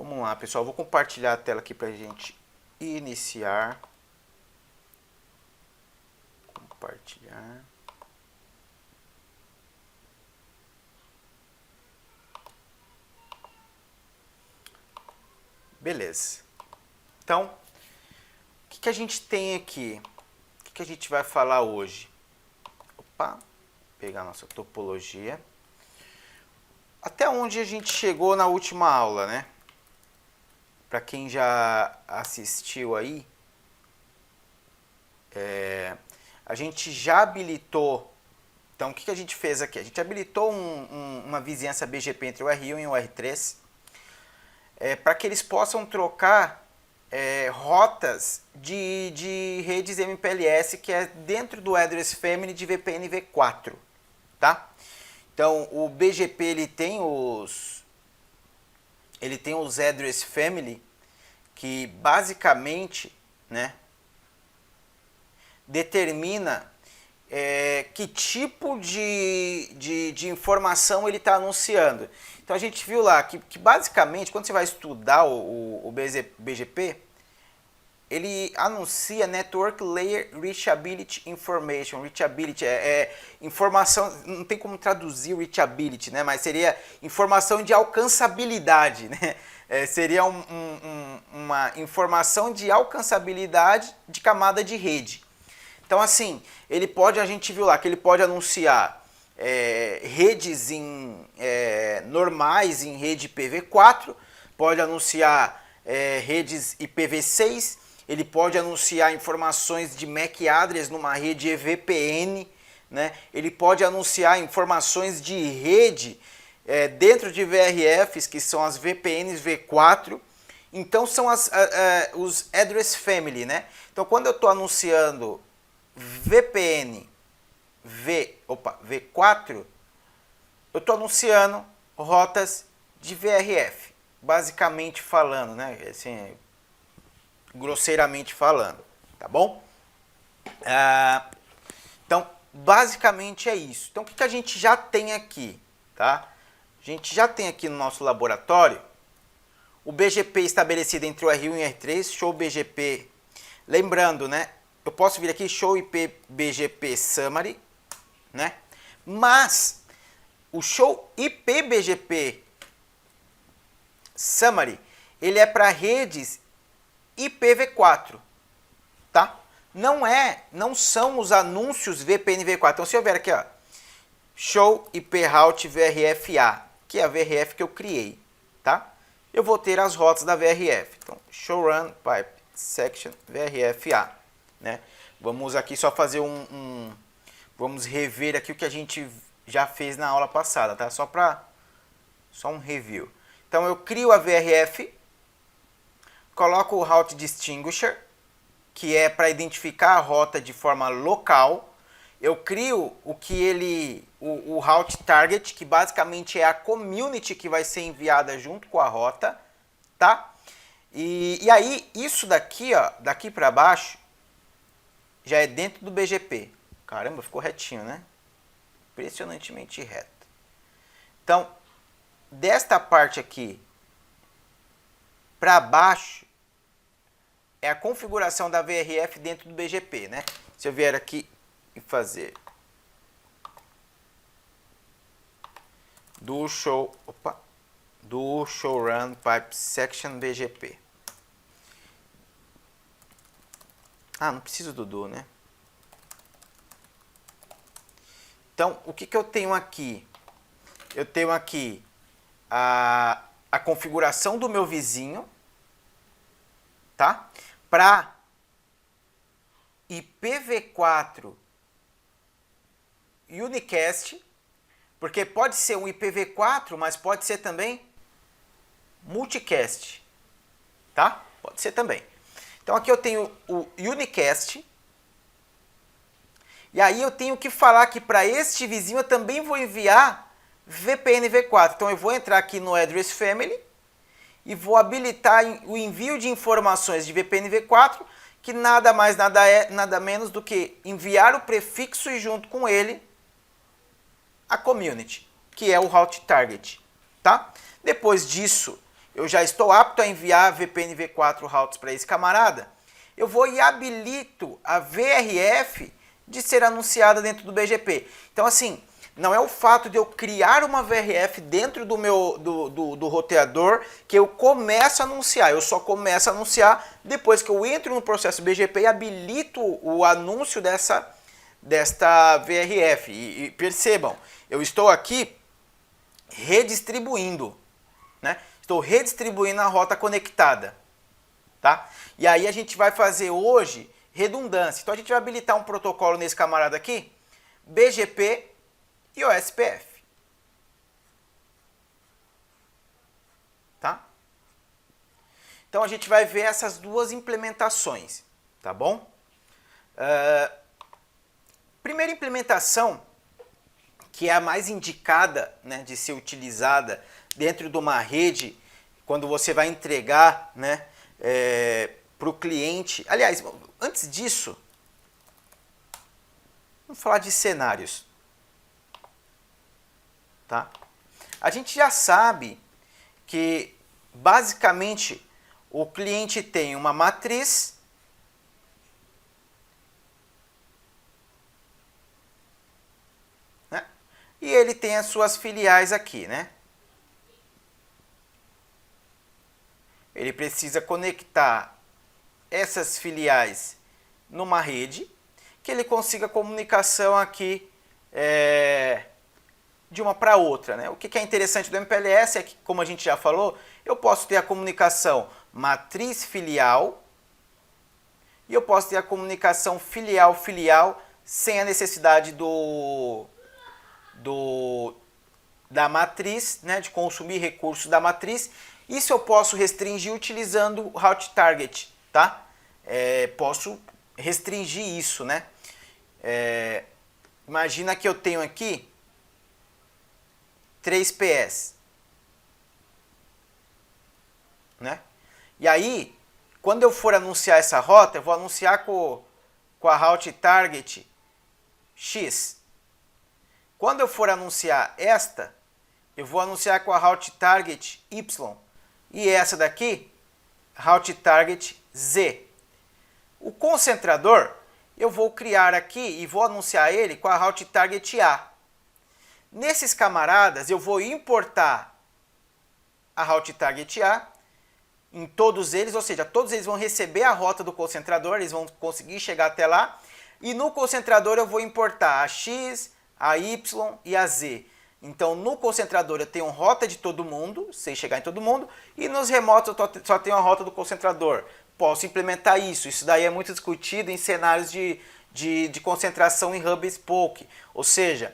Vamos lá, pessoal. Vou compartilhar a tela aqui para a gente iniciar. Compartilhar. Beleza. Então, o que a gente tem aqui? O que a gente vai falar hoje? Opa, pegar a nossa topologia. Até onde a gente chegou na última aula, né? Para quem já assistiu aí, a gente já habilitou. Então, o que a gente fez aqui? A gente habilitou uma vizinhança BGP entre o R1 e o R3 para que eles possam trocar rotas de redes MPLS que é dentro do Address Family de VPN V4, tá? Então, o BGP ele tem os Address Family que basicamente, né, determina que tipo de informação ele está anunciando. Então a gente viu lá que basicamente quando você vai estudar o BGP, ele anuncia Network Layer Reachability Information. Reachability informação, não tem como traduzir reachability, né? Mas seria informação de alcançabilidade, né? Seria uma informação de alcançabilidade de camada de rede. Então assim, a gente viu lá que ele pode anunciar redes normais em rede IPv4, pode anunciar redes IPv6, ele pode anunciar informações de MAC address numa rede EVPN, né? Ele pode anunciar informações de rede dentro de VRFs, que são as VPNs V4. Então são os Address Family, né? Então quando eu estou anunciando VPN V4, eu estou anunciando rotas de VRF, basicamente falando, né? Assim, grosseiramente falando, tá bom? Então, basicamente é isso. Então, o que a gente já tem aqui, tá? A gente já tem aqui no nosso laboratório o BGP estabelecido entre o R1 e o R3, show BGP. Lembrando, né? Eu posso vir aqui, show IP BGP Summary, né? Mas o show IP BGP Summary, ele é para redes IPv4, tá? Não são os anúncios VPN V4. Então se eu vier aqui, ó, show IP route VRFA, que é a VRF que eu criei, tá? Eu vou ter as rotas da VRF. Então, show run pipe section VRFA, né? Vamos aqui só fazer vamos rever aqui o que a gente já fez na aula passada, tá? Só um review. Então eu crio a VRF, coloco o route distinguisher, que é para identificar a rota de forma local. Eu crio o route target, que basicamente é a community que vai ser enviada junto com a rota, tá? E aí isso daqui, ó, daqui para baixo, já é dentro do BGP. Caramba, ficou retinho, né? Impressionantemente reto. Então, desta parte aqui para baixo é a configuração da VRF dentro do BGP, né? Se eu vier aqui e fazer do show run pipe section BGP. Ah, não preciso do do, né? Então, o que eu tenho aqui? Eu tenho aqui a configuração do meu vizinho, tá? Para IPv4 unicast, porque pode ser um IPv4, mas pode ser também multicast, tá? Pode ser também. Então aqui eu tenho o unicast, e aí eu tenho que falar que para este vizinho eu também vou enviar VPN V4. Então eu vou entrar aqui no Address Family e vou habilitar o envio de informações de VPN V4, que nada mais nada menos do que enviar o prefixo e junto com ele a community, que é o route target, tá? Depois disso, eu já estou apto a enviar VPN V4 routes para esse camarada, eu vou e habilito a VRF de ser anunciada dentro do BGP. Então assim, não é o fato de eu criar uma VRF dentro do meu do roteador que eu começo a anunciar. Eu só começo a anunciar depois que eu entro no processo BGP e habilito o anúncio desta VRF. E percebam, eu estou aqui redistribuindo, né? Estou redistribuindo a rota conectada, tá? E aí a gente vai fazer hoje redundância. Então a gente vai habilitar um protocolo nesse camarada aqui, BGP e OSPF, tá? Então a gente vai ver essas duas implementações, tá bom? Primeira implementação, que é a mais indicada, né, de ser utilizada dentro de uma rede, quando você vai entregar, né, para o cliente. Aliás, antes disso, vamos falar de cenários. Tá? A gente já sabe que, basicamente, o cliente tem uma matriz e ele tem as suas filiais aqui, né? Ele precisa conectar essas filiais numa rede que ele consiga comunicação aqui de uma para outra, né? O que é interessante do MPLS é que, como a gente já falou, eu posso ter a comunicação matriz-filial e eu posso ter a comunicação filial-filial sem a necessidade da matriz, né, de consumir recursos da matriz. Isso eu posso restringir utilizando o route target, tá? Posso restringir isso, né? Imagina que eu tenho aqui 3 PS, né? E aí, quando eu for anunciar essa rota, eu vou anunciar com a route target X. Quando eu for anunciar esta, eu vou anunciar com a route target Y. E essa daqui, route target Z. O concentrador, eu vou criar aqui e vou anunciar ele com a route target A. Nesses camaradas, eu vou importar a route target A em todos eles, ou seja, todos eles vão receber a rota do concentrador, eles vão conseguir chegar até lá. E no concentrador eu vou importar a X, a Y e a Z. Então, no concentrador eu tenho rota de todo mundo, sem chegar em todo mundo, e nos remotos eu só tenho a rota do concentrador. Posso implementar isso. Isso daí é muito discutido em cenários de concentração em hub spoke. Ou seja,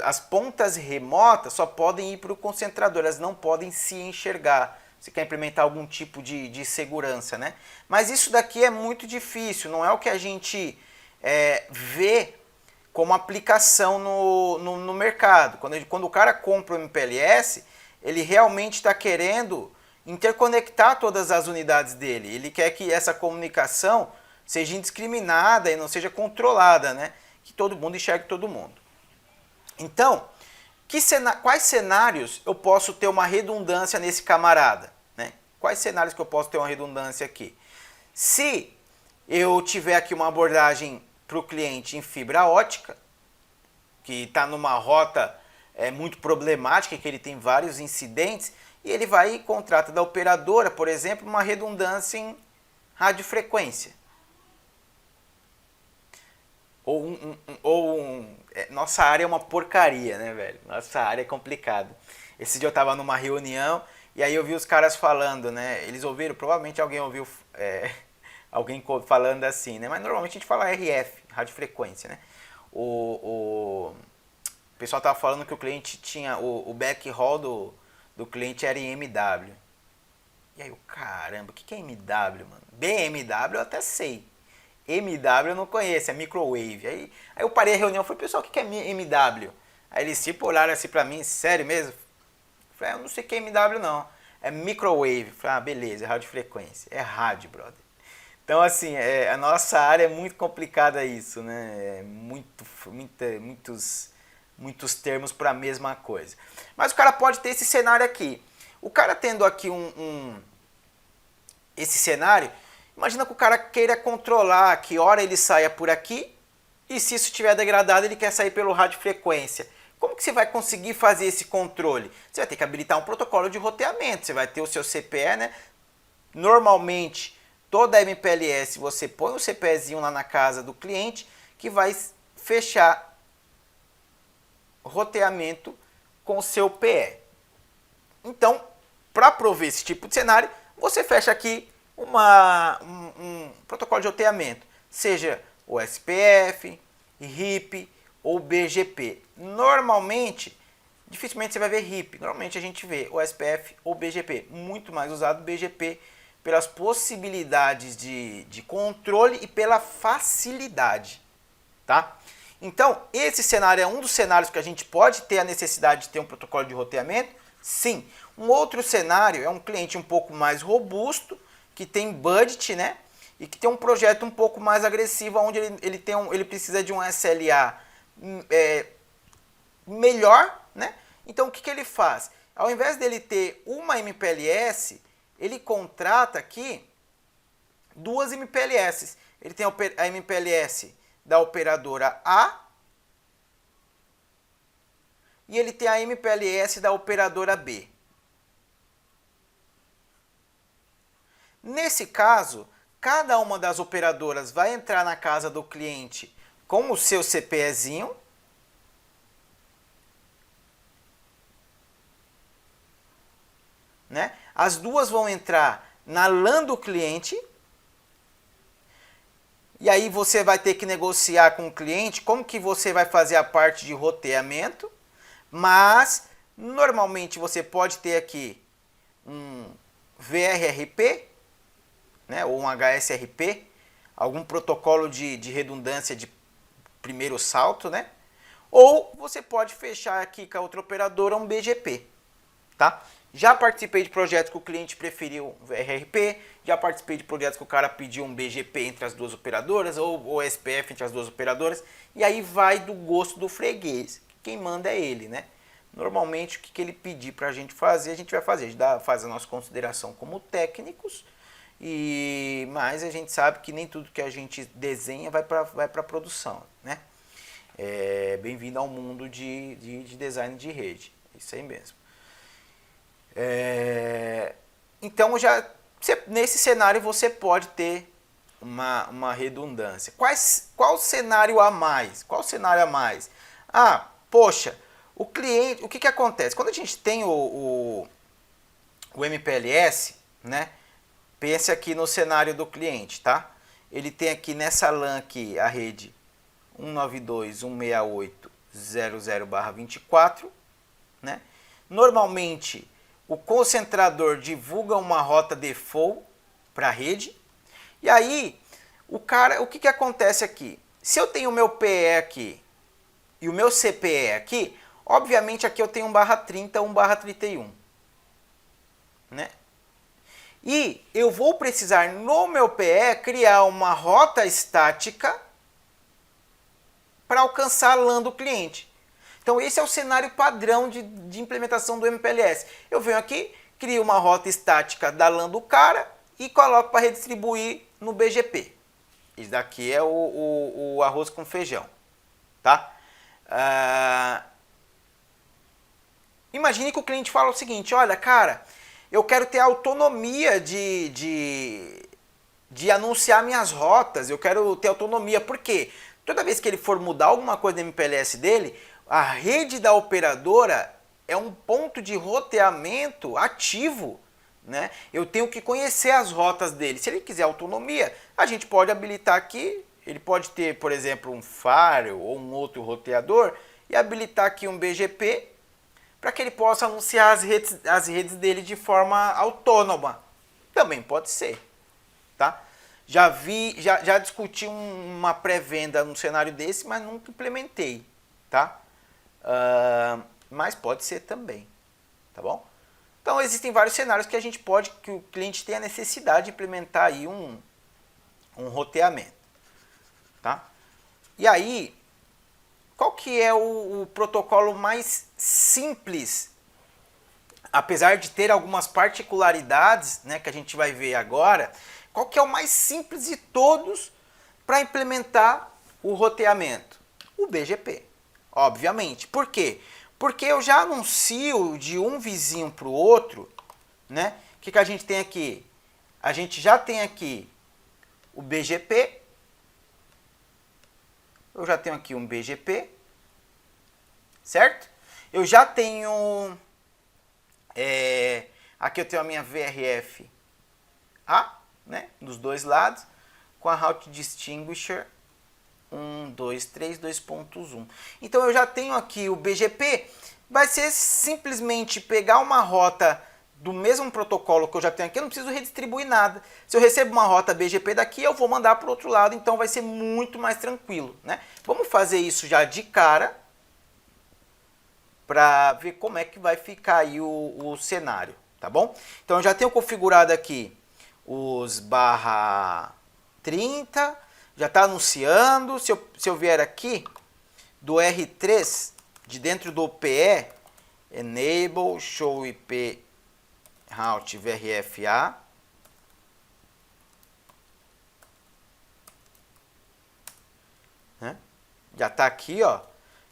as pontas remotas só podem ir para o concentrador, elas não podem se enxergar. Você quer implementar algum tipo de segurança, né? Mas isso daqui é muito difícil, não é o que a gente vê como aplicação no mercado. Quando o cara compra o MPLS, ele realmente está querendo interconectar todas as unidades dele. Ele quer que essa comunicação seja indiscriminada e não seja controlada, né? Que todo mundo enxergue todo mundo. Então, quais cenários eu posso ter uma redundância nesse camarada? Né? Quais cenários que eu posso ter uma redundância aqui? Se eu tiver aqui uma abordagem para o cliente em fibra ótica, que está numa rota muito problemática, que ele tem vários incidentes, e ele vai e contrata da operadora, por exemplo, uma redundância em radiofrequência. Nossa área é uma porcaria, né, velho? Nossa área é complicada. Esse dia eu tava numa reunião e aí eu vi os caras falando, né? Eles ouviram, provavelmente alguém ouviu alguém falando assim, né? Mas normalmente a gente fala RF, radiofrequência, né? O pessoal tava falando que o cliente tinha, o backhaul do cliente era em MW. E aí eu, caramba, o que é MW, mano? BMW eu até sei. MW eu não conheço, é microwave. Aí eu parei a reunião e falei, pessoal, o que é MW? Aí eles tipo olharam assim pra mim, sério mesmo? Eu falei, eu não sei o que é MW não. É microwave. Eu falei, beleza, é radiofrequência. É rádio, brother. Então assim, a nossa área é muito complicada isso, né? É muitos termos para a mesma coisa. Mas o cara pode ter esse cenário aqui. O cara tendo aqui esse cenário, imagina que o cara queira controlar que hora ele saia por aqui e se isso estiver degradado ele quer sair pelo radiofrequência. Como que você vai conseguir fazer esse controle? Você vai ter que habilitar um protocolo de roteamento, você vai ter o seu CPE, né? Normalmente, toda MPLS você põe o CPEzinho lá na casa do cliente que vai fechar roteamento com o seu PE. Então, para prover esse tipo de cenário, você fecha aqui um protocolo de roteamento, seja o SPF, RIP ou BGP. Normalmente, dificilmente você vai ver RIP, normalmente a gente vê o SPF ou BGP, muito mais usado o BGP pelas possibilidades de controle e pela facilidade, tá? Então, esse cenário é um dos cenários que a gente pode ter a necessidade de ter um protocolo de roteamento, sim. Um outro cenário é um cliente um pouco mais robusto, que tem budget, né? E que tem um projeto um pouco mais agressivo, onde ele precisa de um SLA melhor, né? Então, o que ele faz? Ao invés dele ter uma MPLS, ele contrata aqui duas MPLS. Ele tem a MPLS da operadora A e ele tem a MPLS da operadora B. Nesse caso, cada uma das operadoras vai entrar na casa do cliente com o seu CPEzinho, né? As duas vão entrar na LAN do cliente. E aí você vai ter que negociar com o cliente como que você vai fazer a parte de roteamento. Mas, normalmente, você pode ter aqui um VRRP, né, ou um HSRP, algum protocolo de redundância de primeiro salto, né? Ou você pode fechar aqui com a outra operadora um BGP, tá? Já participei de projetos que o cliente preferiu VRRP, já participei de projetos que o cara pediu um BGP entre as duas operadoras, ou SPF entre as duas operadoras, e aí vai do gosto do freguês. Quem manda é ele, né? Normalmente, o que ele pedir para a gente fazer, a gente vai fazer. A gente faz a nossa consideração como técnicos, mas a gente sabe que nem tudo que a gente desenha vai para produção, né? Bem-vindo ao mundo de design de rede. Isso aí mesmo. Então, nesse cenário você pode ter uma redundância. Qual cenário a mais? Qual cenário a mais? Ah, poxa, o cliente, o que acontece? Quando a gente tem o MPLS, né? Pense aqui no cenário do cliente, tá? Ele tem aqui nessa LAN aqui a rede 192.168.0.0/24, né? Normalmente o concentrador divulga uma rota default para a rede. E aí, o que acontece aqui? Se eu tenho o meu PE aqui e o meu CPE aqui, obviamente aqui eu tenho 1/30, 1/31, né? E eu vou precisar no meu PE criar uma rota estática para alcançar a LAN do cliente. Então esse é o cenário padrão de implementação do MPLS. Eu venho aqui, crio uma rota estática da LAN do cara e coloco para redistribuir no BGP. Isso daqui é o arroz com feijão, tá? Imagine que o cliente fala o seguinte: olha, cara, eu quero ter autonomia de anunciar minhas rotas, eu quero ter autonomia. Por quê? Toda vez que ele for mudar alguma coisa no MPLS dele, a rede da operadora é um ponto de roteamento ativo, né? Eu tenho que conhecer as rotas dele. Se ele quiser autonomia, a gente pode habilitar aqui, ele pode ter, por exemplo, um firewall ou um outro roteador e habilitar aqui um BGP para que ele possa anunciar as redes dele de forma autônoma. Também pode ser, tá? Já discuti uma pré-venda num cenário desse, mas nunca implementei, tá? Mas pode ser também, tá bom? Então existem vários cenários que que o cliente tem a necessidade de implementar aí um roteamento, tá? E aí, qual que é o protocolo mais simples apesar de ter algumas particularidades, né, que a gente vai ver agora, qual que é o mais simples de todos para implementar o roteamento? O BGP, obviamente. Por quê? Porque eu já anuncio de um vizinho para o outro, né? O que a gente tem aqui? A gente já tem aqui o BGP. Eu já tenho aqui um BGP, certo? Eu já tenho... aqui eu tenho a minha VRF A, né? Dos dois lados, com a Route Distinguisher 1, 2, 3, 2.1. Então eu já tenho aqui o BGP, vai ser simplesmente pegar uma rota do mesmo protocolo que eu já tenho aqui, eu não preciso redistribuir nada. Se eu recebo uma rota BGP daqui, eu vou mandar para o outro lado, então vai ser muito mais tranquilo, né? Vamos fazer isso já de cara, para ver como é que vai ficar aí o cenário, tá bom? Então eu já tenho configurado aqui os barra 30, já está anunciando. Se eu vier aqui do R3, de dentro do PE, Enable Show IP Route VRFA, né? Já está aqui, ó.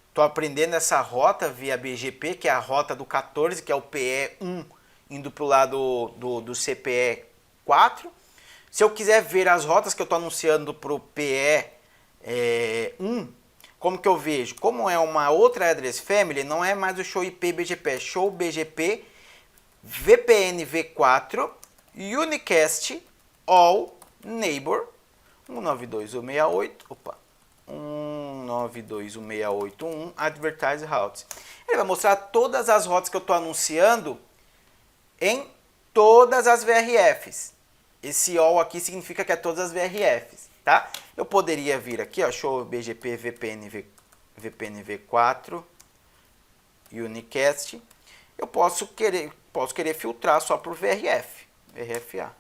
Estou aprendendo essa rota via BGP, que é a rota do 14, que é o PE1, indo para o lado do CPE 4. Se eu quiser ver as rotas que eu estou anunciando para o PE1, como que eu vejo? Como é uma outra address family, não é mais o show IP BGP, é show BGP VPN V4 Unicast All Neighbor 192.168, opa, 192.168.1 Advertise Routes. Ele vai mostrar todas as rotas que eu estou anunciando em todas as VRFs. Esse all aqui significa que é todas as VRFs, tá? Eu poderia vir aqui, ó, show BGP VPN V4 Unicast. Eu posso querer filtrar só por VRFA,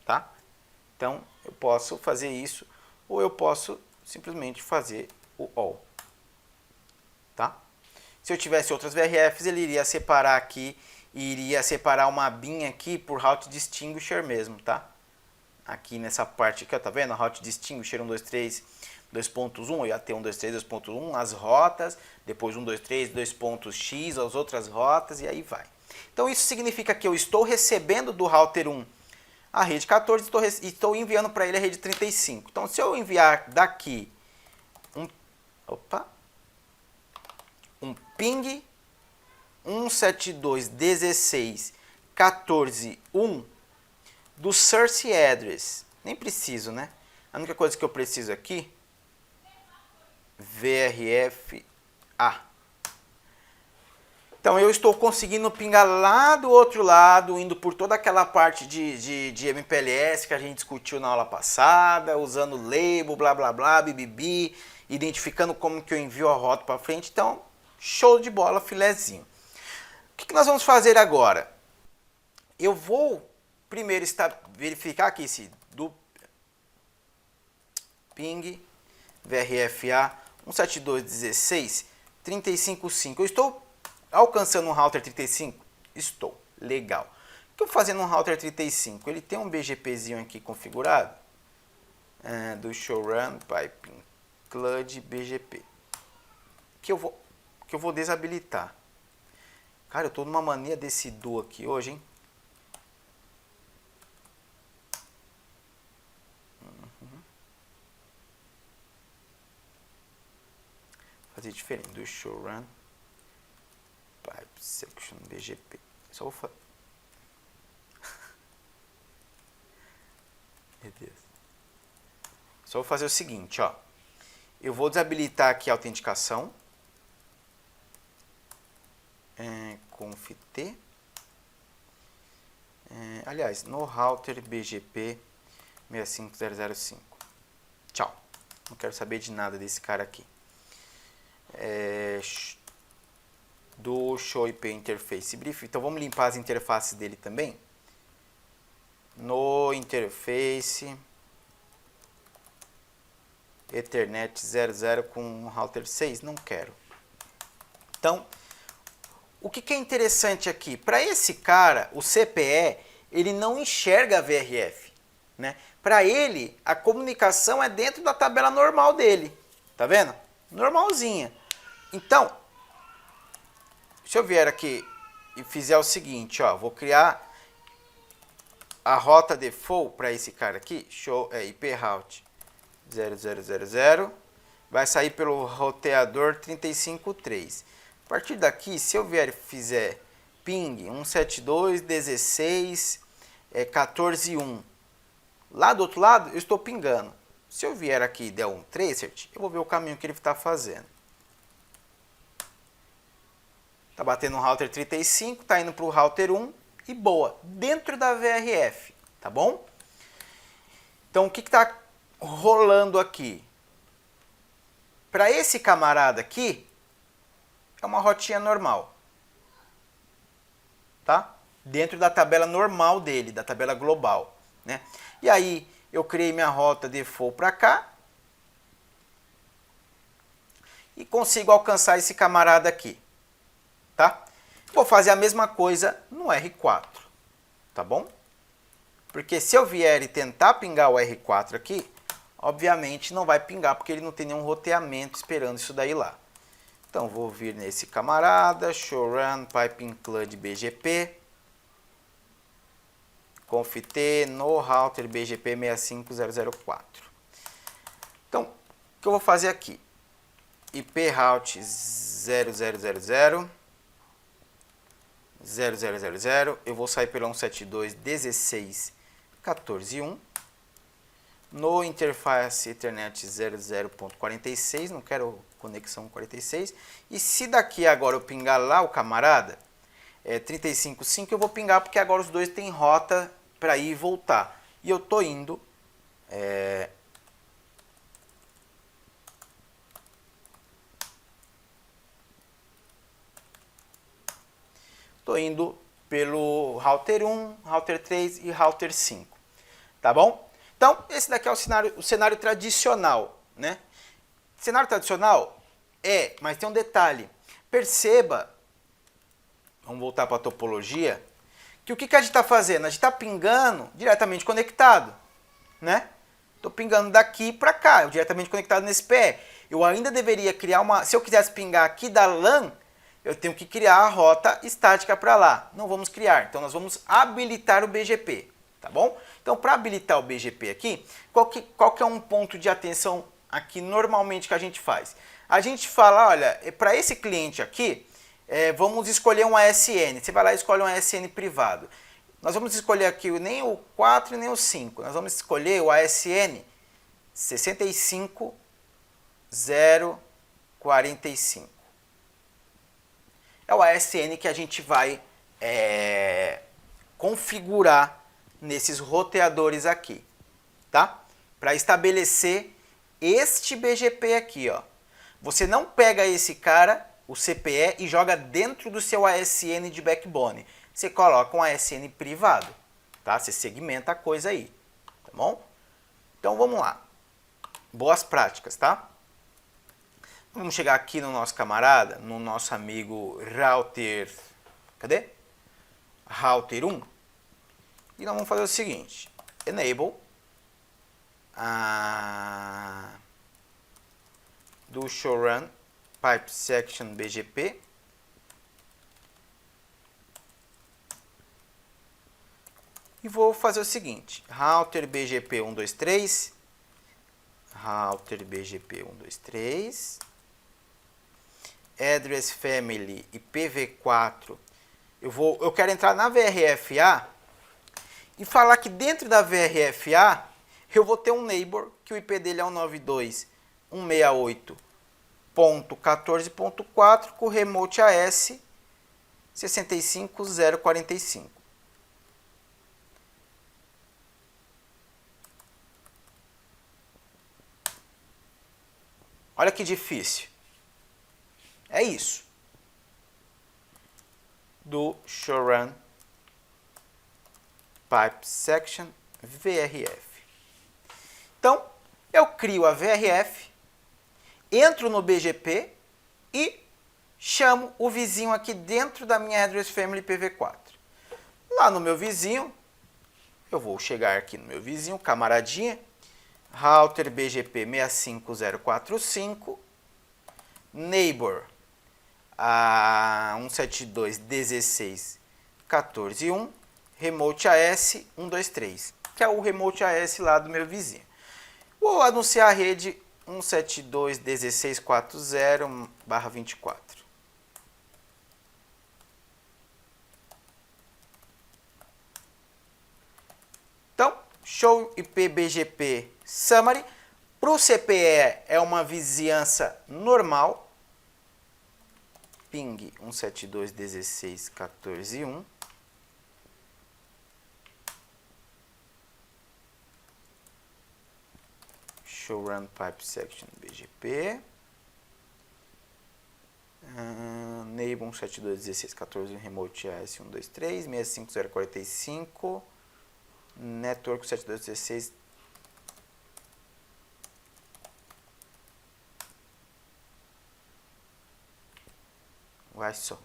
tá? Então eu posso fazer isso, ou eu posso simplesmente fazer o all, tá? Se eu tivesse outras VRFs, ele iria separar aqui, iria separar uma abinha aqui por Route Distinguisher mesmo, tá? Aqui nessa parte aqui, ó, tá vendo? Route Distinguisher 123 2.1, eu ia ter 123 2.1, as rotas, depois 123 2.x, as outras rotas, e aí vai. Então isso significa que eu estou recebendo do router 1 a rede 14 e estou enviando para ele a rede 35. Então se eu enviar daqui um ping 172.16.14.1 do source address, nem preciso, né? A única coisa que eu preciso aqui, VRFA. Então eu estou conseguindo pingar lá do outro lado, indo por toda aquela parte de MPLS que a gente discutiu na aula passada, usando label, blá blá blá, BBB, identificando como que eu envio a rota para frente. Então, show de bola, filezinho. O que nós vamos fazer agora? Eu vou primeiro verificar aqui se do ping VRFA 172.16.35.5. Eu estou alcançando um router 35? Estou. Legal. O que eu vou fazer no router 35? Ele tem um BGPzinho aqui configurado. Do showrun piping CLUD BGP. Que eu vou desabilitar. Cara, eu estou numa mania desse do aqui hoje, hein? Fazer diferente. Do showrun pipe section BGP. Só vou fazer. Meu Deus. Só vou fazer o seguinte, ó. Eu vou desabilitar aqui a autenticação. Conf T. Aliás, no router BGP 65005. Tchau. Não quero saber de nada desse cara aqui. Do show IP interface brief. Então vamos limpar as interfaces dele também. No interface Ethernet 00 com router 6, não quero. Então, o que é interessante aqui? Para esse cara, o CPE, ele não enxerga a VRF, né? Para ele, a comunicação é dentro da tabela normal dele, tá vendo? Normalzinha. Então, se eu vier aqui e fizer o seguinte, ó, vou criar a rota default para esse cara aqui, show, IP route 0000, vai sair pelo roteador 353. A partir daqui, se eu vier e fizer ping 172.16.14.1, lá do outro lado eu estou pingando. Se eu vier aqui e der um tracert, eu vou ver o caminho que ele está fazendo. Está batendo no router 35, está indo para o router 1 e boa, dentro da VRF, tá bom? Então o que está rolando aqui? Para esse camarada aqui, é uma rotinha normal, tá? Dentro da tabela normal dele, da tabela global, né? E aí eu criei minha rota default para cá e consigo alcançar esse camarada aqui, tá? Vou fazer a mesma coisa no R4, tá bom? Porque se eu vier e tentar pingar o R4 aqui, obviamente não vai pingar porque ele não tem nenhum roteamento esperando isso daí lá. Então vou vir nesse camarada, show run pipe include BGP, conft no router BGP 65004. Então, o que eu vou fazer aqui? IP route 0000, eu vou sair pela 172.16.14.1. No interface Ethernet 00.46, não quero conexão 46. E se daqui agora eu pingar lá o camarada, 35.5, eu vou pingar porque agora os dois têm rota para ir e voltar. E eu tô indo pelo router 1, router 3 e router 5. Tá bom? Então, esse daqui é o cenário tradicional, né? Cenário tradicional mas tem um detalhe. Perceba, vamos voltar para a topologia, que o que a gente está fazendo? A gente está pingando diretamente conectado, né? Estou pingando daqui para cá, diretamente conectado nesse PE. Eu ainda deveria criar se eu quisesse pingar aqui da LAN, eu tenho que criar a rota estática para lá. Não vamos criar, então nós vamos habilitar o BGP, tá bom? Então, para habilitar o BGP aqui, qual que é um ponto de atenção aqui normalmente que a gente faz? A gente fala, olha, para esse cliente aqui, vamos escolher um ASN. Você vai lá e escolhe um ASN privado. Nós vamos escolher aqui nem o 4 nem o 5. Nós vamos escolher o ASN 65045. É o ASN que a gente vai configurar nesses roteadores aqui, tá? Para estabelecer este BGP aqui, ó. Você não pega esse cara, o CPE, e joga dentro do seu ASN de backbone. Você coloca um ASN privado, tá? Você segmenta a coisa aí, tá bom? Então vamos lá. Boas práticas, tá? Vamos chegar aqui no nosso camarada, no nosso amigo router, cadê? Router 1. E nós vamos fazer o seguinte, enable do show run pipe section BGP e vou fazer o seguinte, router BGP 123, router BGP 123, address family IPv4, eu quero entrar na VRFA e falar que dentro da VRFA eu vou ter um neighbor que o IP dele é 192.168.14.4 com remote AS 65045. Olha que difícil. É isso. Do showrun pipe section VRF. Então, eu crio a VRF, entro no BGP e chamo o vizinho aqui dentro da minha address family IPv4. Lá no meu vizinho, eu vou chegar aqui no meu vizinho, camaradinha, router BGP 65045, neighbor 172.16.14.1, remote AS 123, que é o remote AS lá do meu vizinho. Vou anunciar a rede 172.16.40/24. Então, show IP BGP summary. Para o CPE é uma vizinhança normal. Ping 172.16.14.1. Show run pipe section BGP. Neighbor 172.16.14.1 remote AS 123 65045. Network 7216. Vai só.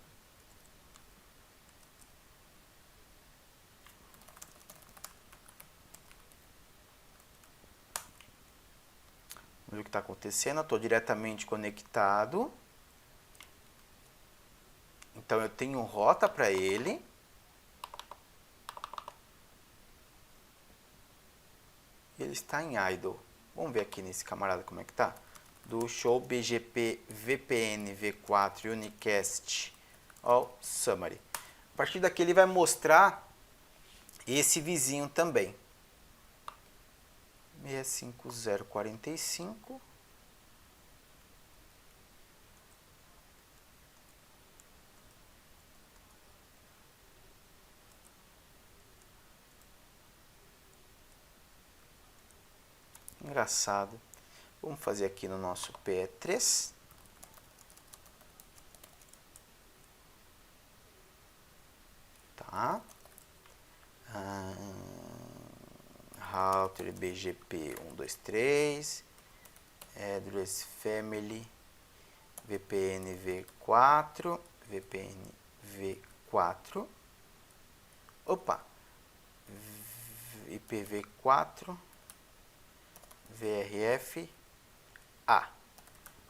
Vamos ver o que está acontecendo. Eu estou diretamente conectado. Então eu tenho rota para ele. Ele está em idle. Vamos ver aqui nesse camarada como é que tá. Do show BGP VPN V4 Unicast All Summary. A partir daqui ele vai mostrar esse vizinho também. 65045. Engraçado. Vamos fazer aqui no nosso PE3. Tá. Router BGP 123. Address Family. VPN V4. VPN V4. Opa. IPv4. VRF A.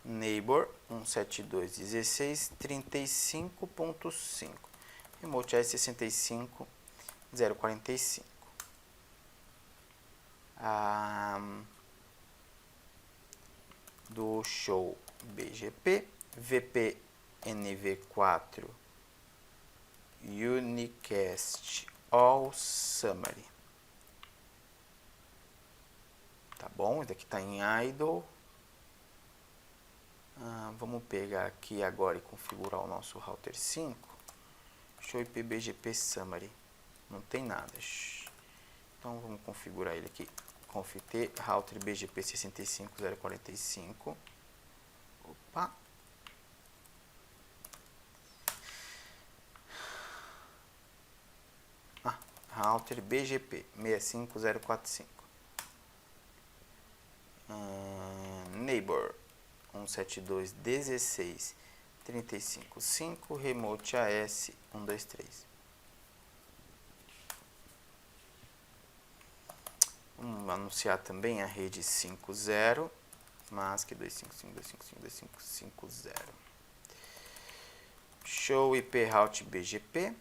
Neighbor 172.16.35.5. Remote AS 65.045. Do show BGP VPNV4 Unicast All Summary. Tá bom, esse aqui está em idle. Vamos pegar aqui agora e configurar o nosso router 5. Show IP BGP Summary. Não tem nada. Então vamos configurar ele aqui. Conft router BGP 65.045. Opa. Router BGP 65045. Neighbor 172.16.35.5 remote AS 123. Vamos anunciar também a rede 5.0 mask 255.255.255.0. Show IP route BGP.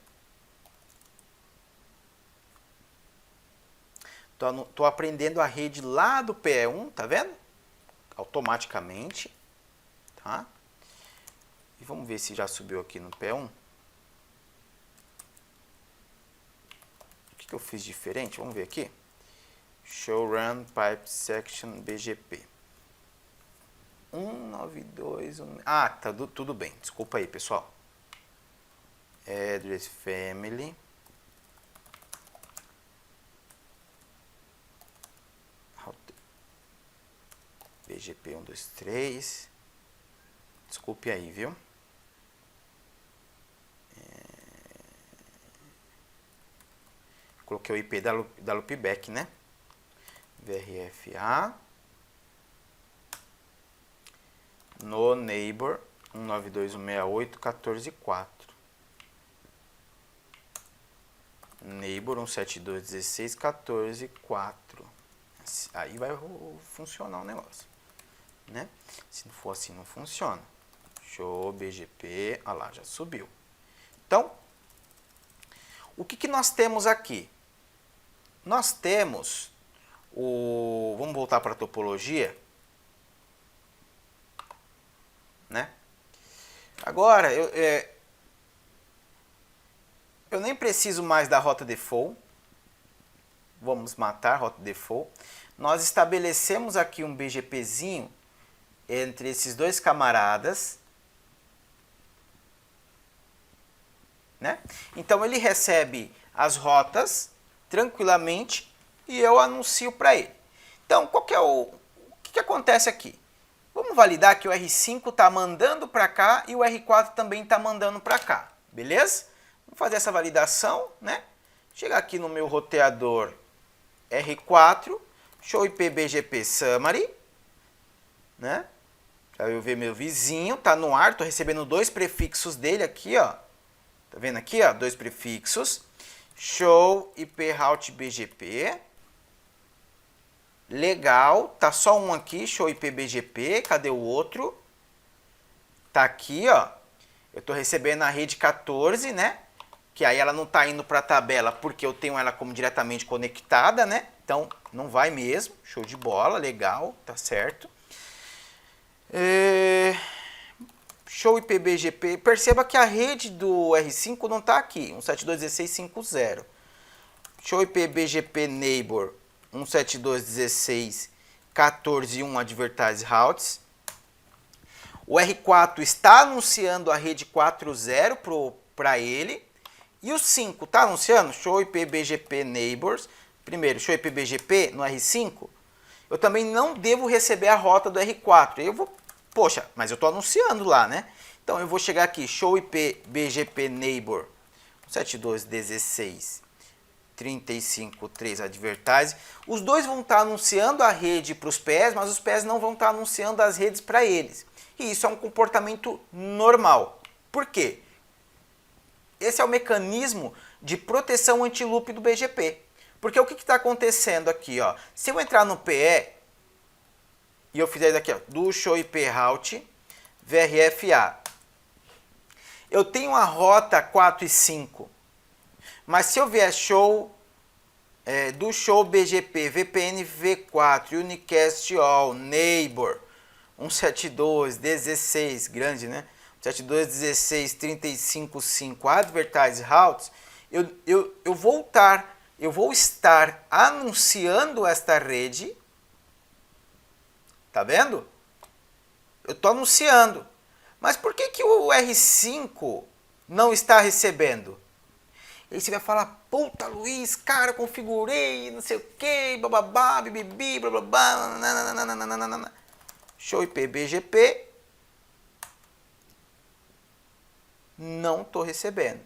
Tô aprendendo a rede lá do PE1, tá vendo? Automaticamente, tá? E vamos ver se já subiu aqui no PE1. O que eu fiz diferente? Vamos ver aqui. Show run pipe section BGP. 192. Tá tudo bem. Desculpa aí, pessoal. Address family. BGP 123. Desculpe aí, viu? Coloquei o IP da loopback, né? VRFA. No neighbor 192.168.14.4. Neighbor 172.16.14.4. Aí vai funcionar o negócio, né? Se não for assim, não funciona. Show BGP, olha lá, já subiu. Então, o que nós temos aqui? Nós temos o... Vamos voltar para a topologia, né? Agora, eu nem preciso mais da rota default. Vamos matar a rota default. Nós estabelecemos aqui um BGPzinho entre esses dois camaradas, né? Então ele recebe as rotas tranquilamente e eu anuncio para ele. Então, o que acontece aqui? Vamos validar que o R5 está mandando para cá e o R4 também está mandando para cá, beleza? Vamos fazer essa validação, né? Chegar aqui no meu roteador R4, show IP BGP Summary, né? Para eu ver meu vizinho, tá no ar, tô recebendo dois prefixos dele aqui, ó. Tá vendo aqui, ó, dois prefixos. Show IP Route BGP. Legal, tá só um aqui, show IP BGP, cadê o outro? Tá aqui, ó. Eu tô recebendo a rede 14, né? Que aí ela não tá indo para a tabela porque eu tenho ela como diretamente conectada, né? Então, não vai mesmo. Show de bola, legal, tá certo. Show IP BGP. Perceba que a rede do R5 não tá aqui, 172.16.5.0. Show IP BGP Neighbor 172.16.14.1 Advertise Routes. O R4 está anunciando a rede 4.0 para ele. E o 5 está anunciando show IP BGP Neighbors. Primeiro, show IP BGP no R5. Eu também não devo receber a rota do R4. Eu vou, poxa, mas eu estou anunciando lá, né? Então eu vou chegar aqui, show IP BGP Neighbor 172.16.35.3 Advertise. Os dois vão estar anunciando a rede para os PS, mas os PS não vão estar anunciando as redes para eles. E isso é um comportamento normal. Por quê? Esse é o mecanismo de proteção anti-loop do BGP. Porque o que está acontecendo aqui? Ó? Se eu entrar no PE e eu fizer isso aqui, ó, do show IP route VRFA, eu tenho a rota 4 e 5. Mas se eu vier show do show BGP VPN V4 Unicast All Neighbor 172.16, grande, né? 172.16.35.5 Advertise Routes, eu vou estar anunciando esta rede, tá vendo? Eu estou anunciando. Mas por que o R5 não está recebendo? Aí você vai falar, puta Luiz, cara, configurei, não sei o que, bababá, bibibi, blá, nananana. Show IP BGP. Não estou recebendo.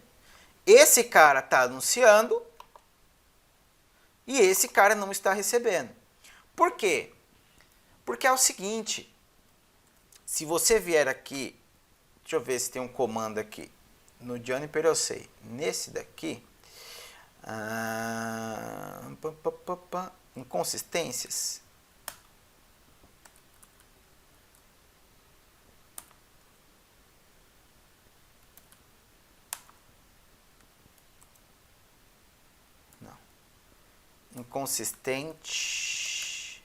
Esse cara está anunciando e esse cara não está recebendo. Por quê? Porque é o seguinte, se você vier aqui, deixa eu ver se tem um comando aqui, no Juniper eu sei, nesse daqui, inconsistências, inconsistente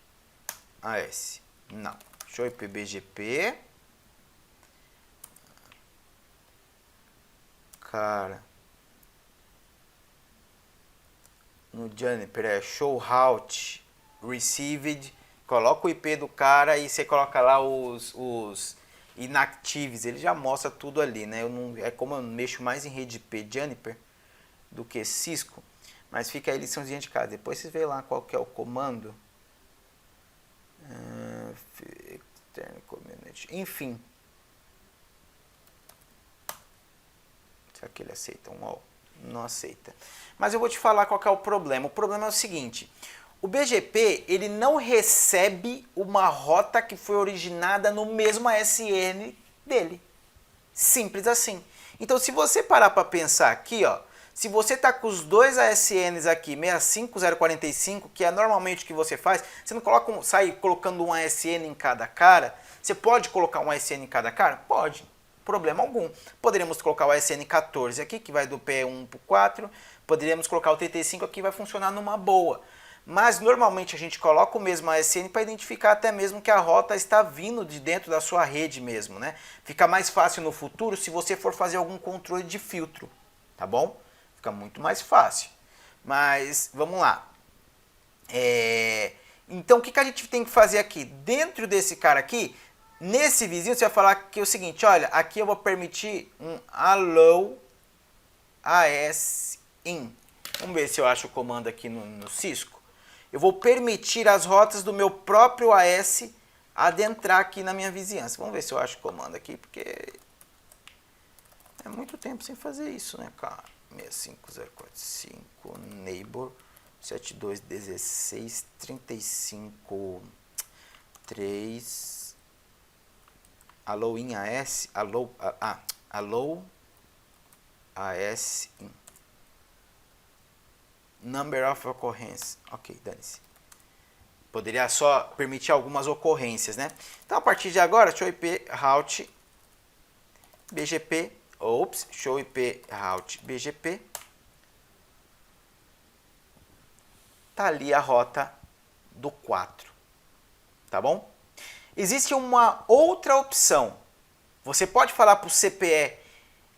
AS, não, show IP BGP, cara, no Juniper é show route received, coloca o IP do cara e você coloca lá os inactives, ele já mostra tudo ali, né? É como eu mexo mais em rede IP Juniper do que Cisco. Mas fica aí a liçãozinha de casa. Depois vocês veem lá qual que é o comando. Enfim. Será que ele aceita um all? Não aceita. Mas eu vou te falar qual que é o problema. O problema é o seguinte. O BGP, ele não recebe uma rota que foi originada no mesmo ASN dele. Simples assim. Então, se você parar para pensar aqui, ó, se você está com os dois ASNs aqui, 65045, que é normalmente o que você faz, você não coloca sai colocando um ASN em cada cara? Você pode colocar um ASN em cada cara? Pode, problema algum. Poderíamos colocar o ASN 14 aqui, que vai do P1 para o 4, poderíamos colocar o 35 aqui, vai funcionar numa boa. Mas normalmente a gente coloca o mesmo ASN para identificar até mesmo que a rota está vindo de dentro da sua rede mesmo, né? Fica mais fácil no futuro se você for fazer algum controle de filtro, tá bom? Fica muito mais fácil. Mas vamos lá. Então o que a gente tem que fazer aqui? Dentro desse cara aqui, nesse vizinho, você vai falar que é o seguinte, olha, aqui eu vou permitir um allow ASIN. Vamos ver se eu acho o comando aqui no Cisco. Eu vou permitir as rotas do meu próprio AS adentrar aqui na minha vizinhança. Vamos ver se eu acho o comando aqui, porque é muito tempo sem fazer isso, né, cara? 65045 neighbor 721635 allow in AS allow AS in number of occurrences. Ok, dane-se. Poderia só permitir algumas ocorrências, né? Então, a partir de agora, show IP route BGP. Ops, show IP route BGP. Tá ali a rota do 4. Tá bom? Existe uma outra opção. Você pode falar para o CPE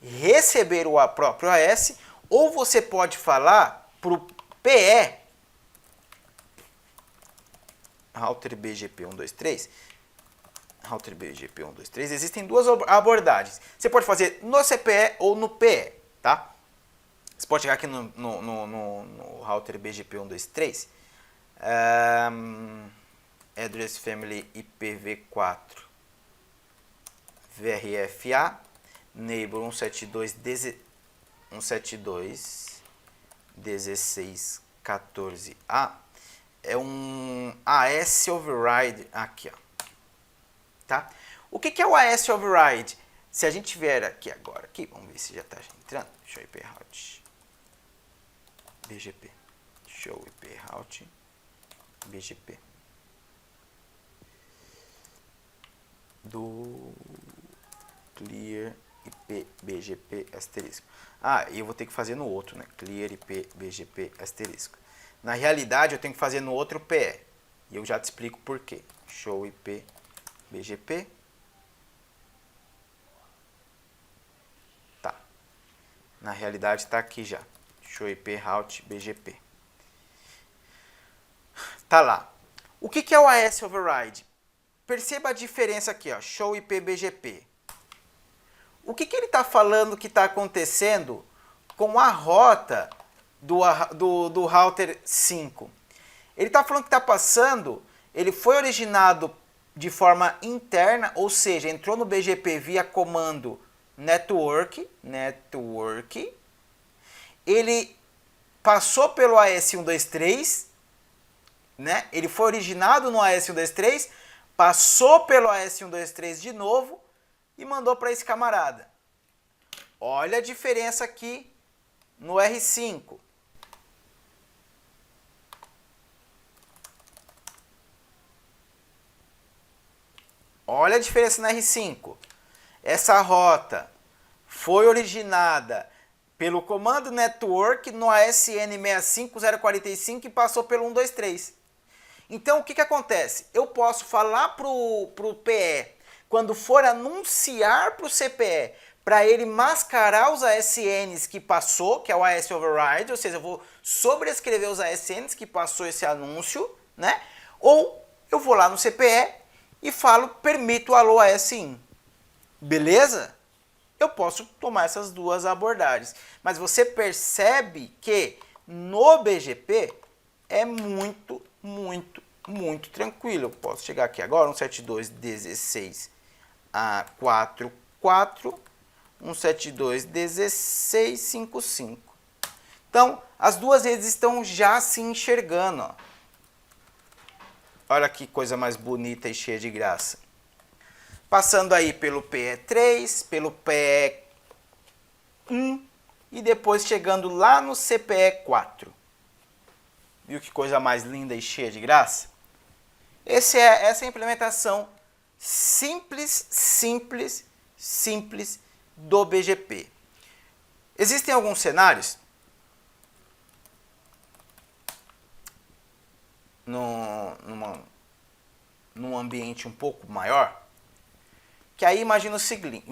receber o próprio AS, ou você pode falar para o PE, router BGP 123, router BGP 123, existem duas abordagens. Você pode fazer no CPE ou no PE, tá? Você pode chegar aqui no router BGP 123, address family IPv4 VRFA, neighbor 172.16.14a, é um AS override aqui, ó. Tá? O que é o AS override? Se a gente vier aqui agora, aqui, vamos ver se já está entrando. Show IP route BGP. Show IP route BGP. Do clear IP BGP asterisco. Ah, e eu vou ter que fazer no outro, né? Clear IP BGP asterisco. Na realidade, eu tenho que fazer no outro PE. E eu já te explico por quê. Show IP BGP. Tá. Na realidade, está aqui já. Show IP route BGP. Tá lá. O que é o AS override? Perceba a diferença aqui, ó. Show IP BGP. O que ele está falando que está acontecendo com a rota do router 5? Ele está falando que está passando, ele foi originado de forma interna, ou seja, entrou no BGP via comando network, ele passou pelo AS123, né? Ele foi originado no AS123, passou pelo AS123 de novo e mandou para esse camarada. Olha a diferença aqui no R5. Olha a diferença no R5. Essa rota foi originada pelo comando network no ASN 65045 e passou pelo 123. Então o que acontece? Eu posso falar para o PE, quando for anunciar para o CPE, para ele mascarar os ASNs que passou, que é o AS override, ou seja, eu vou sobrescrever os ASNs que passou esse anúncio, né? Ou eu vou lá no CPE e falo, permito o alô ASIN. Beleza? Eu posso tomar essas duas abordagens. Mas você percebe que no BGP é muito tranquilo. Eu posso chegar aqui agora, 172.16.44, 172.16.55. Então, as duas redes estão já se enxergando, ó. Olha que coisa mais bonita e cheia de graça. passando aí pelo PE3, pelo PE1 e depois chegando lá no CPE4. Viu que coisa mais linda e cheia de graça? Essa é a implementação simples do BGP. Existem alguns cenários num ambiente um pouco maior, que aí imagina o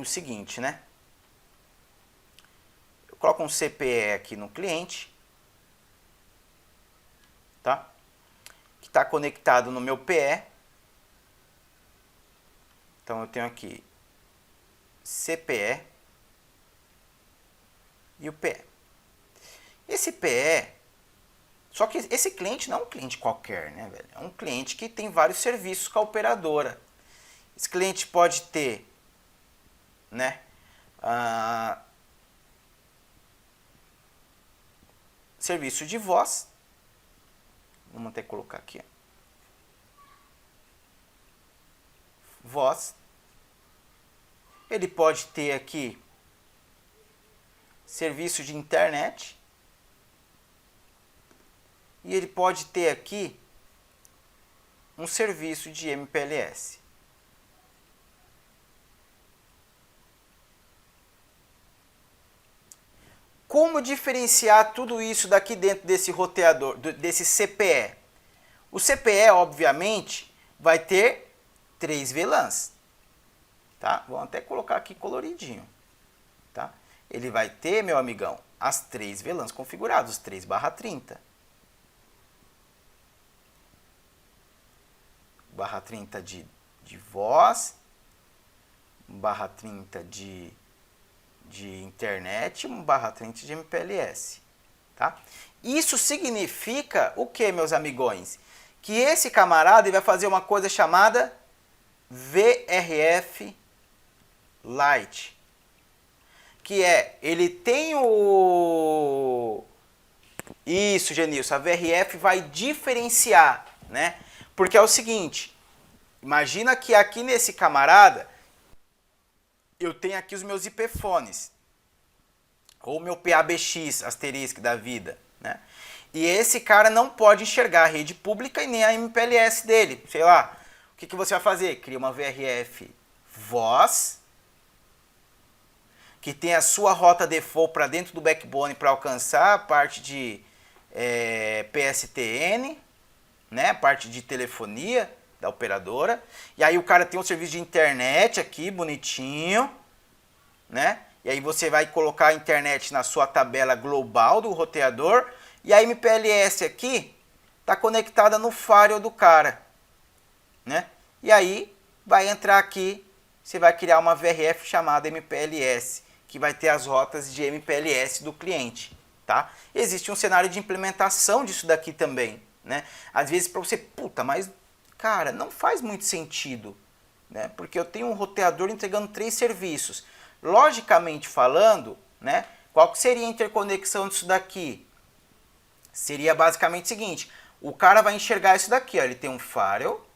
seguinte, né? Eu coloco um CPE aqui no cliente, tá? Que está conectado no meu PE. Então eu tenho aqui CPE e o PE. Esse PE, só que esse cliente não é um cliente qualquer, né, velho? É um cliente que tem vários serviços com a operadora. Esse cliente pode ter, né, serviço de voz. Vamos até colocar aqui, ó. Voz. Ele pode ter aqui serviço de internet. E ele pode ter aqui um serviço de MPLS. Como diferenciar tudo isso daqui dentro desse roteador, desse CPE? O CPE, obviamente, vai ter 3 VLANs. Tá? Vamos até colocar aqui coloridinho. Tá? Ele vai ter, meu amigão, as 3 VLANs configuradas, os 3/30. /30 de voz, /30 de internet, /30 de MPLS. Tá? Isso significa o que, meus amigões? Que esse camarada ele vai fazer uma coisa chamada VRF Lite. Que é, ele tem o... Isso, Genilson, a VRF vai diferenciar, né? Porque é o seguinte, imagina que aqui nesse camarada, eu tenho aqui os meus IPfones, ou meu PABX asterisco da vida, né? E esse cara não pode enxergar a rede pública e nem a MPLS dele. Sei lá, o que você vai fazer? Cria uma VRF voz, que tem a sua rota default para dentro do backbone para alcançar a parte de PSTN, né? A parte de telefonia da operadora. E aí o cara tem um serviço de internet aqui, bonitinho, né? E aí você vai colocar a internet na sua tabela global do roteador. E a MPLS aqui está conectada no firewall do cara, né? E aí vai entrar aqui, você vai criar uma VRF chamada MPLS, que vai ter as rotas de MPLS do cliente, tá? Existe um cenário de implementação disso daqui também, né? Às vezes para você, puta, mas cara, não faz muito sentido, né? Porque eu tenho um roteador entregando 3 serviços. Logicamente falando, né? Qual que seria a interconexão disso daqui? Seria basicamente o seguinte, o cara vai enxergar isso daqui, ó, ele tem um firewall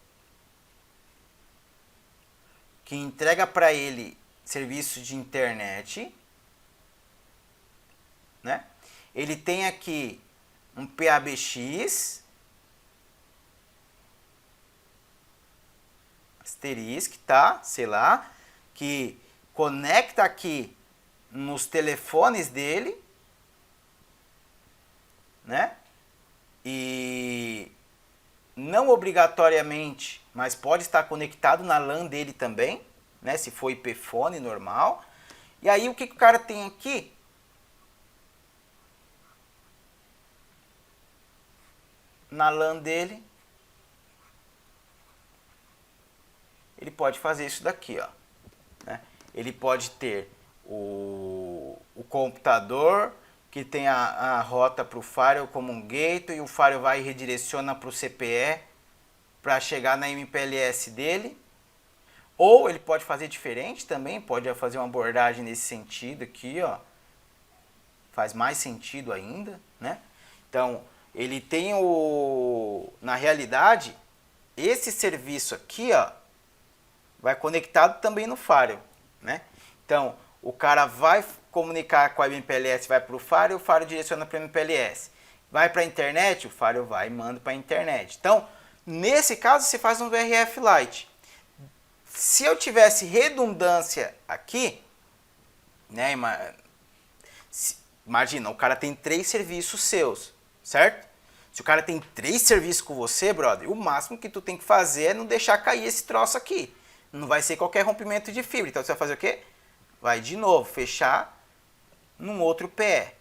que entrega para ele serviço de internet, né? Ele tem aqui um PABX, asterisco, tá? Sei lá, que conecta aqui nos telefones dele, né? E não obrigatoriamente, mas pode estar conectado na LAN dele também, né? Se for IPfone normal. E aí o que o cara tem aqui? Na LAN dele, ele pode fazer isso daqui, ó, né? Ele pode ter o computador que tem a rota para o firewall como um gateway, e o firewall vai e redireciona para o CPE para chegar na MPLS dele. Ou ele pode fazer diferente também, pode fazer uma abordagem nesse sentido aqui, ó. Faz mais sentido ainda, né? Então, ele tem na realidade, esse serviço aqui, ó, vai conectado também no Firewall, né? Então, o cara vai comunicar com a MPLS, vai para o Firewall, o Firewall direciona para a MPLS. Vai para a internet, o Firewall vai e manda para a internet. Então, nesse caso, você faz um VRF Lite. Se eu tivesse redundância aqui, né? Imagina, o cara tem 3 serviços seus, certo? Se o cara tem 3 serviços com você, brother, o máximo que tu tem que fazer é não deixar cair esse troço aqui. Não vai ser qualquer rompimento de fibra. Então você vai fazer o quê? Vai de novo fechar num outro PE.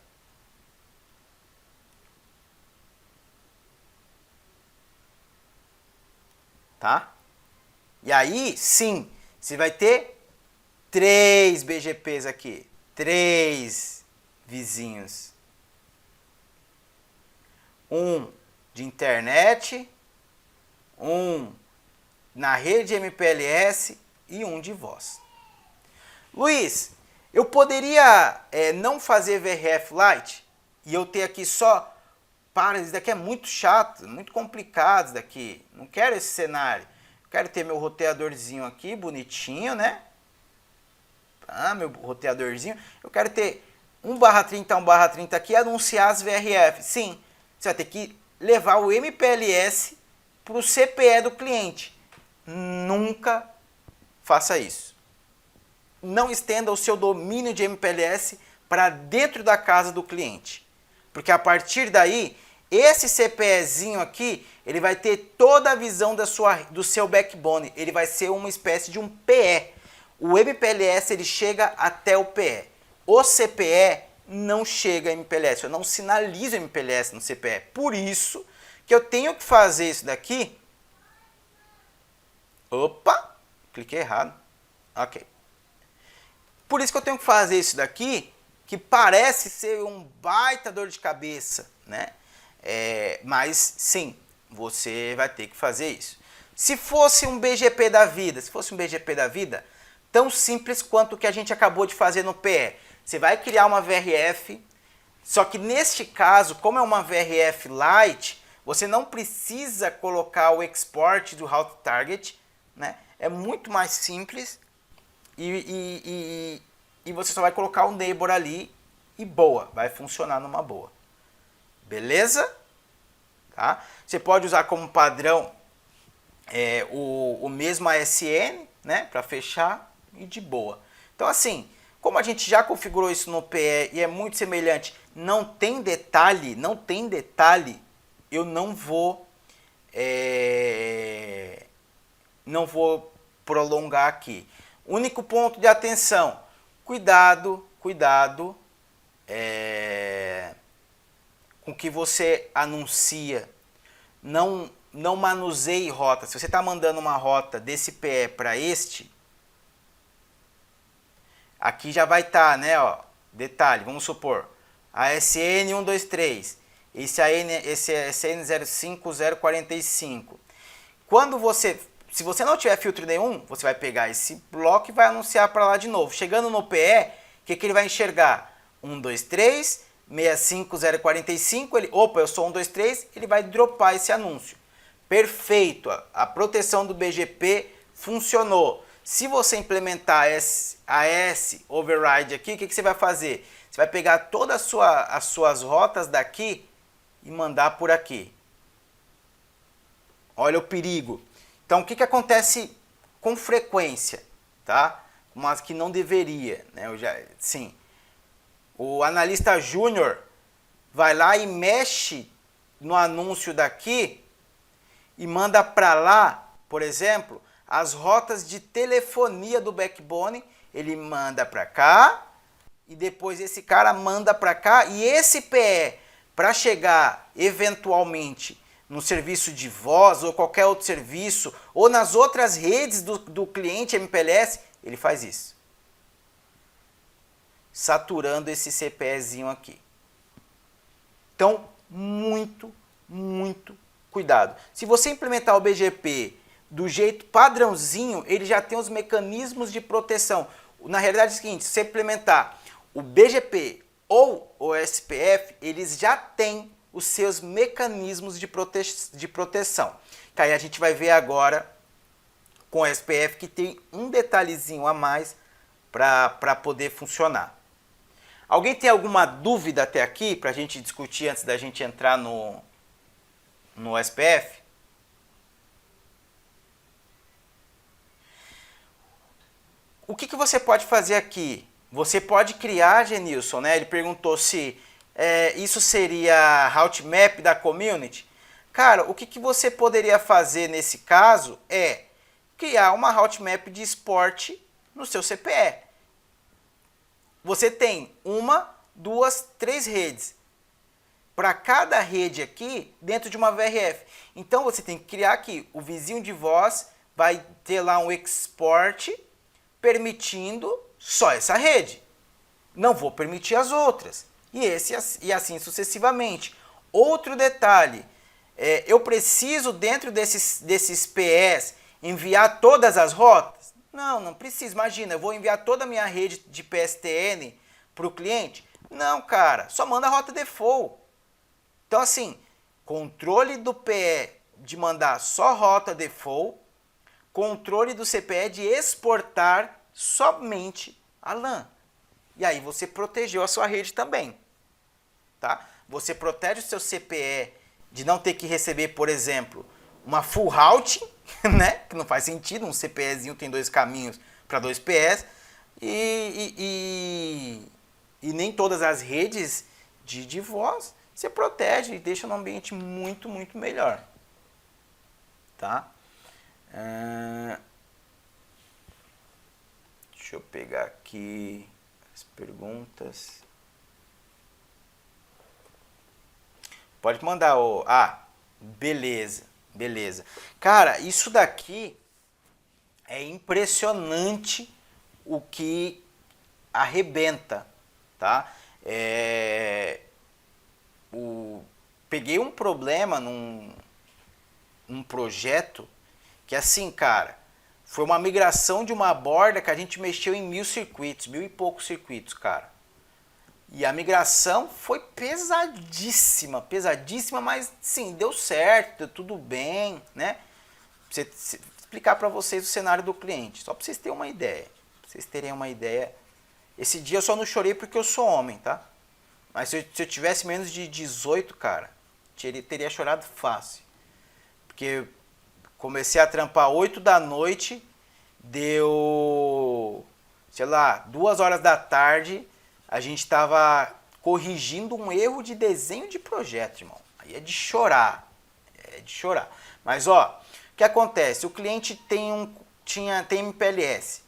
Tá? E aí, sim, você vai ter 3 BGPs aqui. 3 vizinhos. Um de internet, um na rede MPLS e um de voz. Luiz, eu poderia não fazer VRF Lite e eu ter aqui só... Para, isso daqui é muito chato, muito complicado isso daqui. Não quero esse cenário. Quero ter meu roteadorzinho aqui, bonitinho, né? Ah, meu roteadorzinho. Eu quero ter 1/30, 1/30 aqui e anunciar as VRF. Sim, você vai ter que levar o MPLS para o CPE do cliente. Nunca faça isso. Não estenda o seu domínio de MPLS para dentro da casa do cliente. Porque a partir daí, esse CPEzinho aqui, ele vai ter toda a visão do seu backbone. Ele vai ser uma espécie de um PE. O MPLS ele chega até o PE. O CPE não chega a MPLS. Eu não sinalizo MPLS no CPE. Por isso que eu tenho que fazer isso daqui. Opa! Cliquei errado. Ok. Por isso que eu tenho que fazer isso daqui, que parece ser um baita dor de cabeça, né? Mas sim, você vai ter que fazer isso. Se fosse um BGP da vida, tão simples quanto o que a gente acabou de fazer no PE. Você vai criar uma VRF, só que neste caso, como é uma VRF Lite, você não precisa colocar o export do route target, né? É muito mais simples e você só vai colocar o neighbor ali e boa, vai funcionar numa boa. Beleza? Tá? Você pode usar como padrão o mesmo ASN, né, para fechar e de boa. Então assim, como a gente já configurou isso no PE e é muito semelhante, não tem detalhe, eu não vou prolongar aqui. Único ponto de atenção, cuidado com o que você anuncia. Não manuseie rota. Se você está mandando uma rota desse PE para este, aqui já vai estar, né? Ó, detalhe, vamos supor, ASN 123, esse ASN 05045. Se você não tiver filtro nenhum, você vai pegar esse bloco e vai anunciar para lá de novo. Chegando no PE, o que ele vai enxergar? 123, 65045, opa, eu sou 123, ele vai dropar esse anúncio. Perfeito, a proteção do BGP funcionou. Se você implementar AS override aqui, o que você vai fazer? Você vai pegar todas as suas rotas daqui e mandar por aqui. Olha o perigo. Então, o que acontece com frequência, tá? Mas que não deveria, né? Sim. O analista júnior vai lá e mexe no anúncio daqui e manda para lá, por exemplo, as rotas de telefonia do backbone. Ele manda para cá e depois esse cara manda para cá. E esse PE, para chegar eventualmente no serviço de voz ou qualquer outro serviço, ou nas outras redes do cliente MPLS, ele faz isso. Saturando esse CPEzinho aqui. Então, muito cuidado. Se você implementar o BGP do jeito padrãozinho, ele já tem os mecanismos de proteção. Na realidade é o seguinte, se você implementar o BGP ou o SPF, eles já têm os seus mecanismos de proteção. Que aí a gente vai ver agora com o SPF que tem um detalhezinho a mais para poder funcionar. Alguém tem alguma dúvida até aqui para a gente discutir antes da gente entrar no SPF? O que você pode fazer aqui? Você pode criar, Genilson, né? Ele perguntou se isso seria route map da community. Cara, o que você poderia fazer nesse caso é criar uma route map de esporte no seu CPE. Você tem 1, 2, 3 redes. Para cada rede aqui, dentro de uma VRF. Então você tem que criar aqui, o vizinho de voz vai ter lá um export permitindo só essa rede. Não vou permitir as outras. E assim sucessivamente. Outro detalhe, eu preciso dentro desses PEs enviar todas as rotas? Não preciso. Imagina, eu vou enviar toda a minha rede de PSTN para o cliente? Não, cara, só manda a rota default. Então assim, controle do PE de mandar só rota default, controle do CPE de exportar somente a LAN. E aí você protegeu a sua rede também. Tá? Você protege o seu CPE de não ter que receber, por exemplo, uma full routing, né? Que não faz sentido, um CPEzinho tem 2 caminhos para 2 PS, e nem todas as redes de voz você protege e deixa no ambiente muito, muito melhor. Tá? Deixa eu pegar aqui as perguntas. Pode mandar o... beleza. Cara, isso daqui é impressionante o que arrebenta, tá? Peguei um problema num projeto que assim, cara, foi uma migração de uma borda que a gente mexeu em 1000 circuitos, 1000 e poucos circuitos, cara. E a migração foi pesadíssima, mas sim, deu certo, deu tudo bem, né? Explicar para vocês o cenário do cliente, só para vocês terem uma ideia. Pra vocês terem uma ideia. Esse dia eu só não chorei porque eu sou homem, tá? Mas se eu tivesse menos de 18, cara, teria chorado fácil. Porque comecei a trampar 8 da noite, deu, sei lá, 2 horas da tarde, a gente estava corrigindo um erro de desenho de projeto, irmão. Aí é de chorar. Mas, ó, o que acontece? O cliente tem MPLS.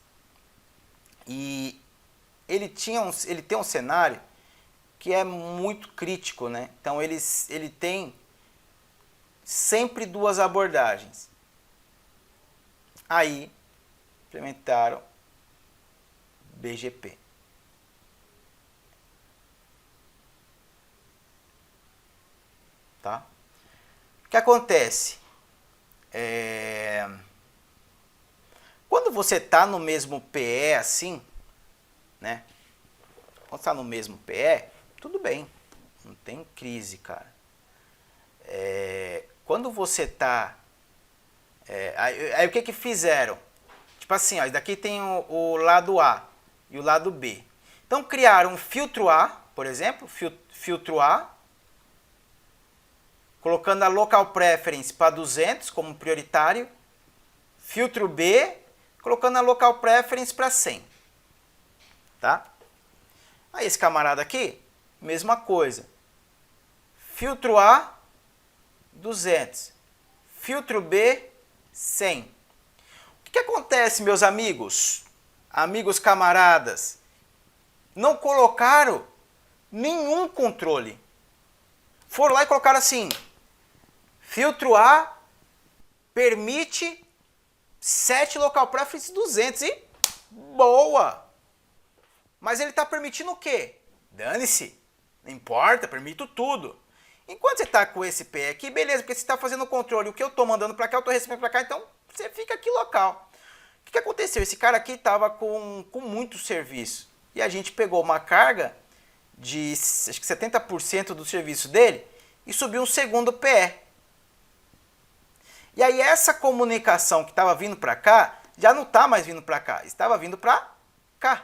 E ele tem um cenário que é muito crítico, né? Então, ele tem sempre 2 abordagens. Aí, implementaram BGP. Tá? O que acontece? Quando você está no mesmo PE assim, né? Quando está no mesmo PE, tudo bem, não tem crise, cara. Quando você está... aí o que fizeram? Tipo assim, ó, daqui tem o lado A e o lado B. Então criaram um filtro A, por exemplo, filtro A, colocando a local preference para 200 como prioritário, filtro B, colocando a local preference para 100. Tá? Aí esse camarada aqui, mesma coisa. Filtro A, 200. Filtro B, 100. O que acontece, meus amigos? Amigos camaradas, não colocaram nenhum controle. Foram lá e colocaram assim: filtro A permite 7 local preference 200 e boa! Mas ele está permitindo o quê? Dane-se, não importa, permito tudo. Enquanto você está com esse pé aqui, beleza, porque você está fazendo o controle, o que eu estou mandando para cá, eu estou recebendo para cá, então você fica aqui local. O que aconteceu? Esse cara aqui estava com muito serviço e a gente pegou uma carga de acho que 70% do serviço dele e subiu um segundo PE. E aí essa comunicação que estava vindo para cá já não está mais vindo para cá, estava vindo para cá.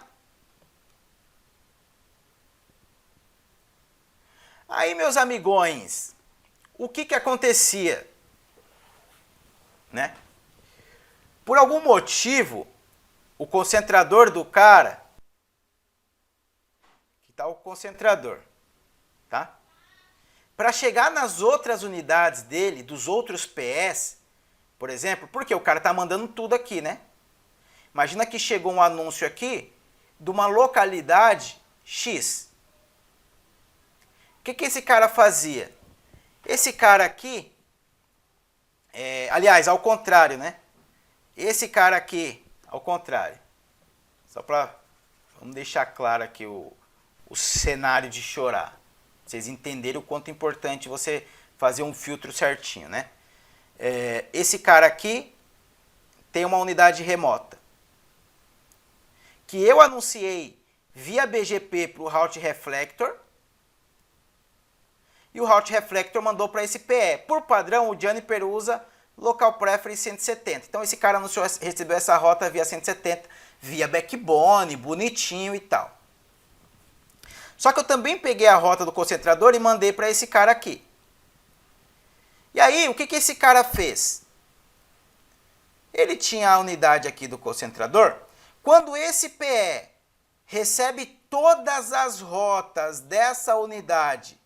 Aí, meus amigões, o que acontecia? Né? Por algum motivo, o concentrador do cara, que está o concentrador, tá? Para chegar nas outras unidades dele, dos outros PS, por exemplo, porque o cara está mandando tudo aqui, né? Imagina que chegou um anúncio aqui de uma localidade X. O que esse cara fazia? Esse cara aqui, aliás, ao contrário, né? Esse cara aqui, ao contrário. Só para, vamos deixar claro aqui o cenário de chorar. Pra vocês entenderem o quanto é importante você fazer um filtro certinho, né? Esse cara aqui tem uma unidade remota. Que eu anunciei via BGP para o Route Reflector. E o Route Reflector mandou para esse PE. Por padrão, o Juniper usa Local Preference 170. Então esse cara anunciou, recebeu essa rota via 170, via backbone, bonitinho e tal. Só que eu também peguei a rota do concentrador e mandei para esse cara aqui. E aí, o que esse cara fez? Ele tinha a unidade aqui do concentrador. Quando esse PE recebe todas as rotas dessa unidade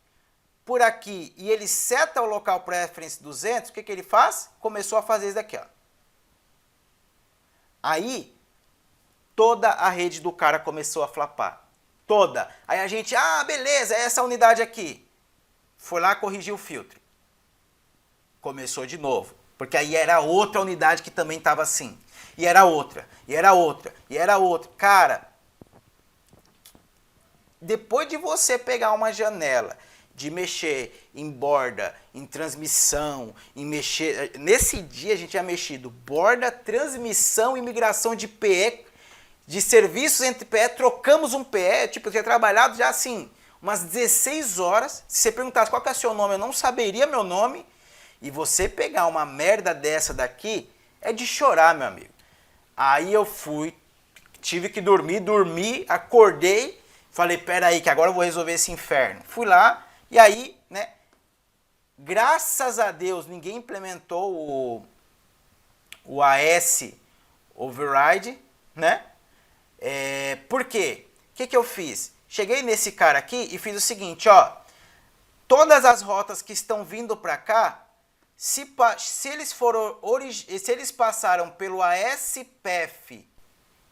por aqui e ele seta o Local Preference 200, o que ele faz? Começou a fazer isso daqui, ó. Aí, toda a rede do cara começou a flapar. Toda. Aí a gente, beleza, é essa unidade aqui. Foi lá corrigir o filtro. Começou de novo. Porque aí era outra unidade que também estava assim. E era outra, e era outra, e era outra. Cara, depois de você pegar uma janela, de mexer em borda, em transmissão, em mexer... Nesse dia a gente tinha mexido borda, transmissão e migração de PE, de serviços entre PE, trocamos um PE, tipo, eu tinha trabalhado já assim, umas 16 horas. Se você perguntasse qual que é o seu nome, eu não saberia meu nome. E você pegar uma merda dessa daqui, é de chorar, meu amigo. Aí eu fui, tive que dormi, acordei, falei, peraí, que agora eu vou resolver esse inferno. Fui lá, e aí, né, graças a Deus, ninguém implementou o AS Override, né? Por quê? O que eu fiz? Cheguei nesse cara aqui e fiz o seguinte, ó. Todas as rotas que estão vindo para cá, se eles passaram pelo ASPF,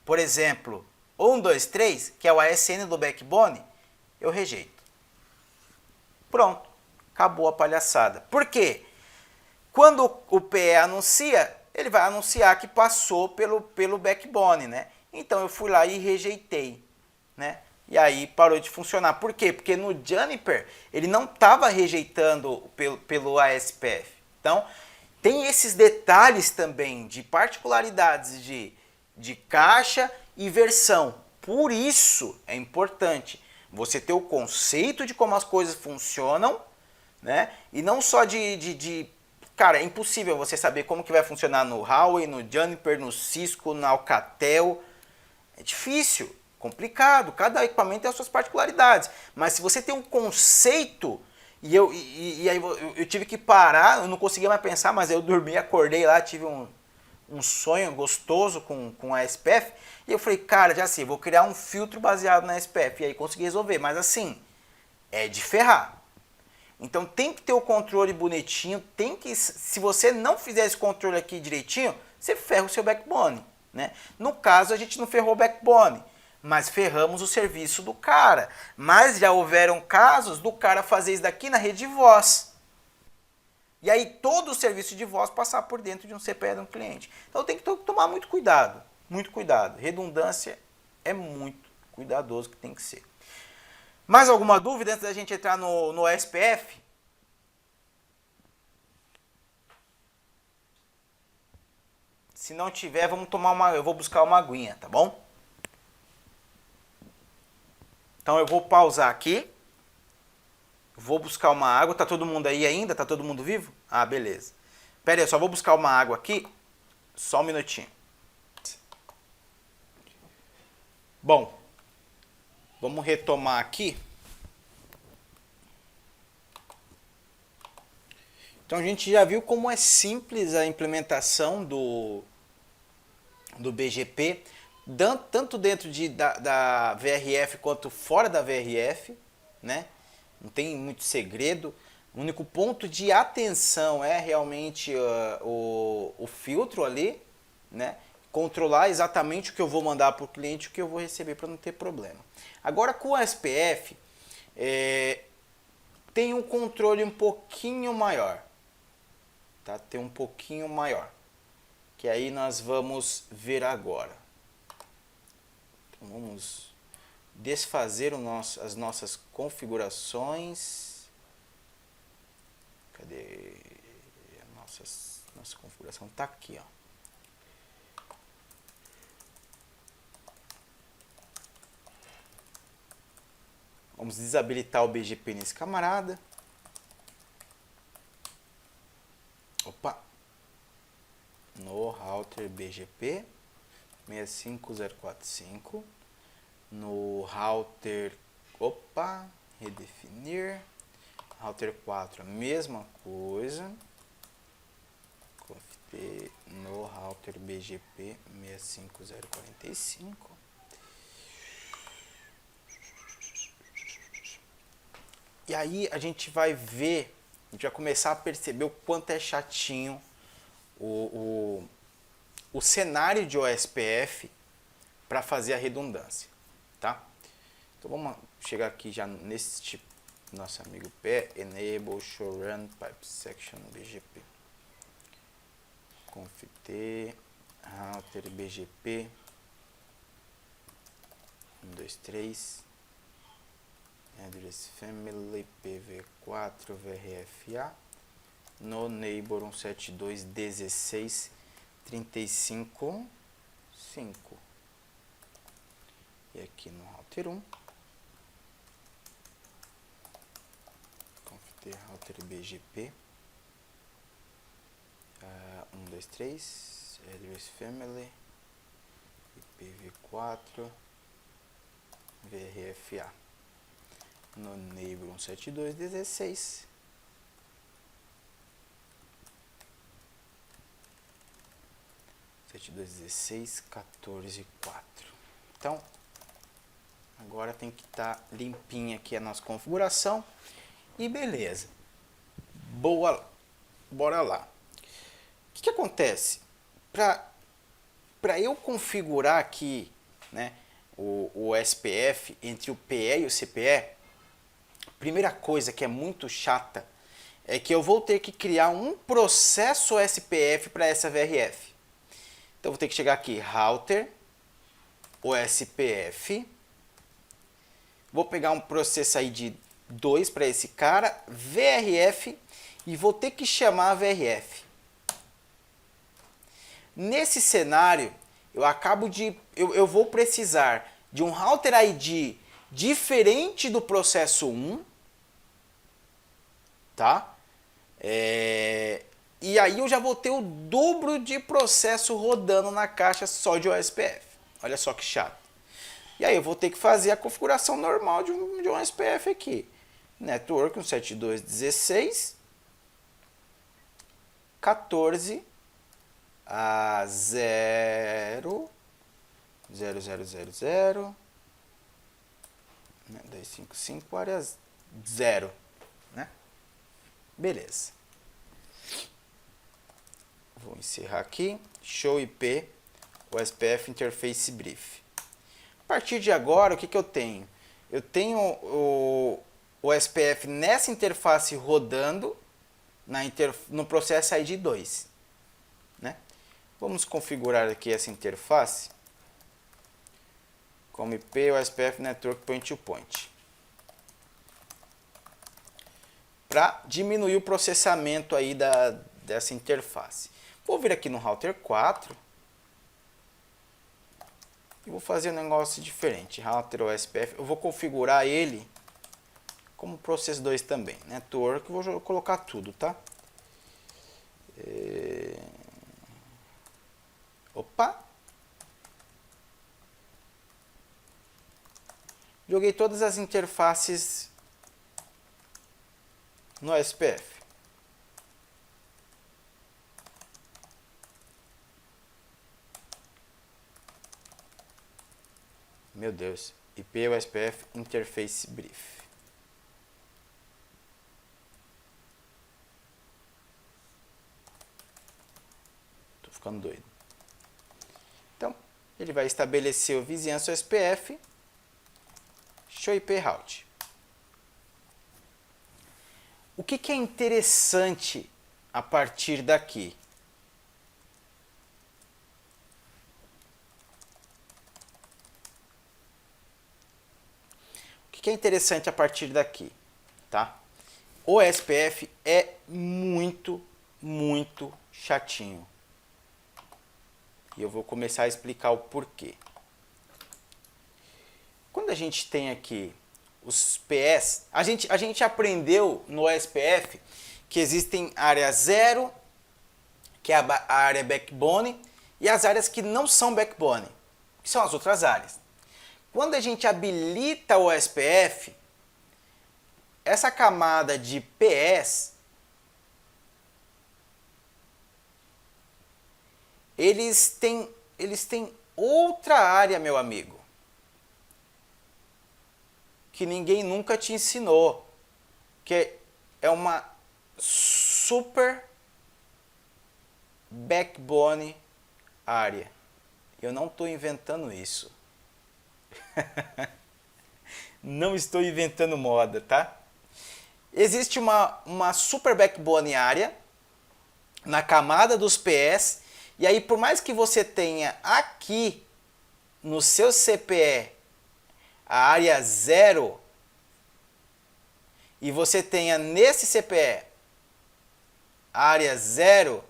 por exemplo, 1, 2, 3, que é o ASN do backbone, eu rejeito. Pronto, acabou a palhaçada. Por quê? Quando o PE anuncia, ele vai anunciar que passou pelo backbone, né? Então eu fui lá e rejeitei, né? E aí parou de funcionar. Por quê? Porque no Juniper ele não estava rejeitando pelo ASPF. Então tem esses detalhes também de particularidades de caixa e versão. Por isso é importante você ter o conceito de como as coisas funcionam, né? E não só Cara, é impossível você saber como que vai funcionar no Huawei, no Juniper, no Cisco, no Alcatel. É difícil, complicado. Cada equipamento tem as suas particularidades. Mas se você tem um conceito... E aí eu tive que parar, eu não conseguia mais pensar, mas eu dormi, acordei lá, tive um sonho gostoso com a SPF. E eu falei, cara, já sei, vou criar um filtro baseado na SPF. E aí consegui resolver, mas assim, é de ferrar. Então tem que ter o controle bonitinho, se você não fizer esse controle aqui direitinho, você ferra o seu backbone, né? No caso, a gente não ferrou o backbone, mas ferramos o serviço do cara. Mas já houveram casos do cara fazer isso daqui na rede de voz. E aí todo o serviço de voz passar por dentro de um CPE de um cliente. Então tem que tomar muito cuidado. Muito cuidado. Redundância é muito cuidadoso que tem que ser. Mais alguma dúvida antes da gente entrar no SPF? Se não tiver, vamos tomar eu vou buscar uma aguinha, tá bom? Então eu vou pausar aqui. Vou buscar uma água. Tá todo mundo aí ainda? Tá todo mundo vivo? Ah, beleza. Pera aí, eu só vou buscar uma água aqui. Só um minutinho. Bom, vamos retomar aqui. Então a gente já viu como é simples a implementação do BGP, tanto dentro da VRF quanto fora da VRF, né? Não tem muito segredo. O único ponto de atenção é realmente o filtro ali, né? Controlar exatamente o que eu vou mandar para o cliente e o que eu vou receber para não ter problema. Agora com o SPF, tem um controle um pouquinho maior. Tá? Tem um pouquinho maior. Que aí nós vamos ver agora. Então vamos desfazer as nossas configurações. Cadê? Nossa configuração está aqui, ó. Vamos desabilitar o BGP nesse camarada. Opa! No router BGP 65045. No router, redefinir. Router 4, a mesma coisa. Conft no router BGP 65045. E aí a gente vai ver, a gente vai começar a perceber o quanto é chatinho o cenário de OSPF para fazer a redundância, tá? Então vamos chegar aqui já nesse tipo, nosso amigo P, enable show run pipe section BGP, conft router BGP 123 address family PV4 VRFA no neighbor 172.16.35.5 e aqui no router 1 conft router BGP 123 address family IPv4 VRFA no neighbor 172.16 72.16.14.4. Então, agora tem que estar limpinha aqui a nossa configuração e beleza. Boa, bora lá. O que acontece? Para eu configurar aqui, né, o SPF entre o PE e o CPE, primeira coisa que é muito chata é que eu vou ter que criar um processo SPF para essa VRF. Então vou ter que chegar aqui, router, OSPF, vou pegar um processo ID 2 para esse cara, VRF, e vou ter que chamar a VRF. Nesse cenário, eu vou precisar de um router ID diferente do processo 1, tá? E aí eu já vou ter o dobro de processo rodando na caixa só de OSPF. Olha só que chato. E aí eu vou ter que fazer a configuração normal de um OSPF aqui. Network 172.16 14 a 0 0000 255 áreas 0, né? Beleza. Vou encerrar aqui. Show IP OSPF Interface Brief. A partir de agora, o que eu tenho? Eu tenho o OSPF nessa interface rodando no processo ID 2. Né? Vamos configurar aqui essa interface como IP OSPF Network Point to Point. Para diminuir o processamento aí dessa interface. Vou vir aqui no router 4 e vou fazer um negócio diferente. Router OSPF, eu vou configurar ele como Process 2 também. Network, vou colocar tudo, tá? Opa! Joguei todas as interfaces no SPF. Meu Deus, IP USPF Interface Brief. Tô ficando doido. Então, ele vai estabelecer o vizinhança USPF, show IP route. O que é interessante a partir daqui? O que é interessante a partir daqui, tá? O SPF é muito chatinho. E eu vou começar a explicar o porquê. Quando a gente tem aqui os PS, a gente aprendeu no SPF que existem área 0, que é a área backbone, e as áreas que não são backbone, que são as outras áreas. Quando a gente habilita o SPF, essa camada de PS, eles têm outra área, meu amigo, que ninguém nunca te ensinou, que é uma super backbone área. Eu não estou inventando isso. Não estou inventando moda, tá? Existe uma super backbone área na camada dos PS, e aí por mais que você tenha aqui no seu CPE a área 0 e você tenha nesse CPE a área 0,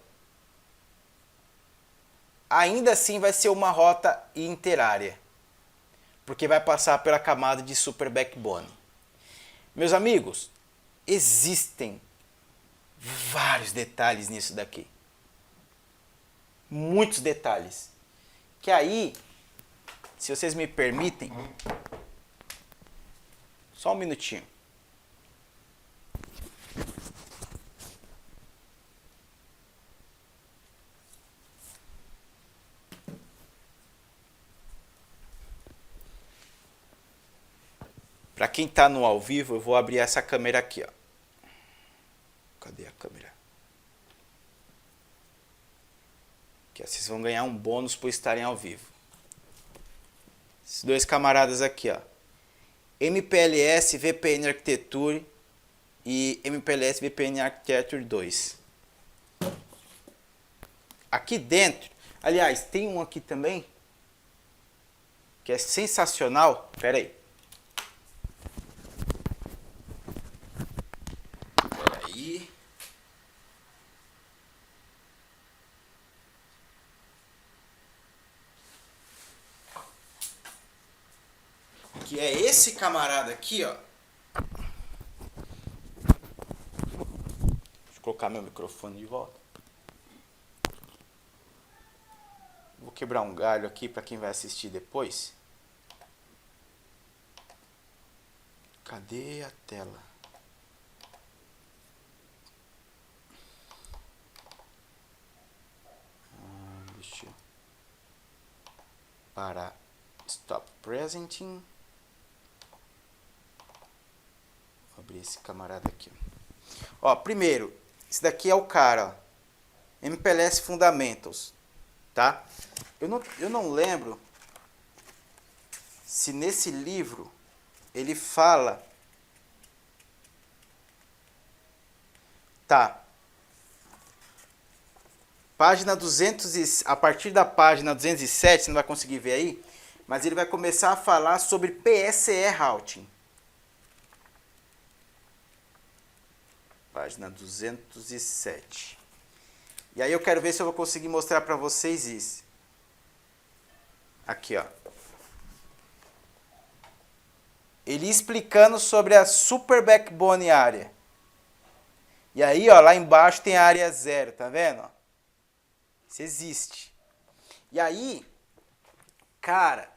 ainda assim vai ser uma rota interárea, porque vai passar pela camada de super backbone. Meus amigos, existem vários detalhes nisso daqui. Muitos detalhes. Que aí, se vocês me permitem, só um minutinho. Para quem está no ao vivo, eu vou abrir essa câmera aqui, ó. Cadê a câmera? Aqui, ó. Vocês vão ganhar um bônus por estarem ao vivo. Esses dois camaradas aqui, ó. MPLS VPN Architecture e MPLS VPN Architecture 2. Aqui dentro, aliás, tem um aqui também que é sensacional. Pera aí. Que é esse camarada aqui, ó. Deixa eu colocar meu microfone de volta. Vou quebrar um galho aqui para quem vai assistir depois. Cadê a tela? Deixa eu parar. Stop presenting. Vou abrir esse camarada aqui. Ó, primeiro, esse daqui é o cara, ó. MPLS Fundamentals, tá? Eu não lembro se nesse livro ele fala. Tá. Página 200 a partir da página 207, você não vai conseguir ver aí, mas ele vai começar a falar sobre PSE Routing. Página 207. E aí eu quero ver se eu vou conseguir mostrar para vocês isso. Aqui, ó. Ele explicando sobre a super backbone área. E aí, ó, lá embaixo tem a área 0, tá vendo? Isso existe. E aí, cara,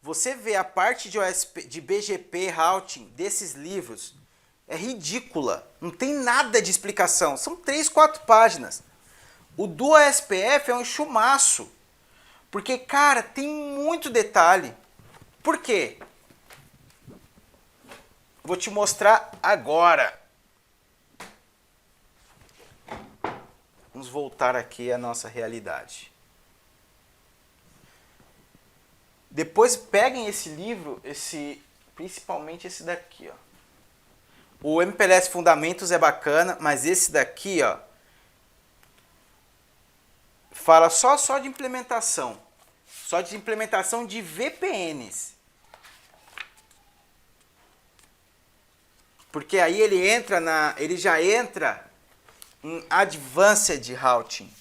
Você vê a parte de OSP, de BGP routing desses livros, é ridícula. Não tem nada de explicação. São 3, 4 páginas. O do OSPF é um chumaço. Porque, cara, tem muito detalhe. Por quê? Vou te mostrar agora. Vamos voltar aqui à nossa realidade. Depois peguem esse livro, principalmente esse daqui, ó. O MPLS Fundamentos é bacana, mas esse daqui, ó, fala só de implementação. Só de implementação de VPNs. Porque aí ele já entra em Advanced Routing.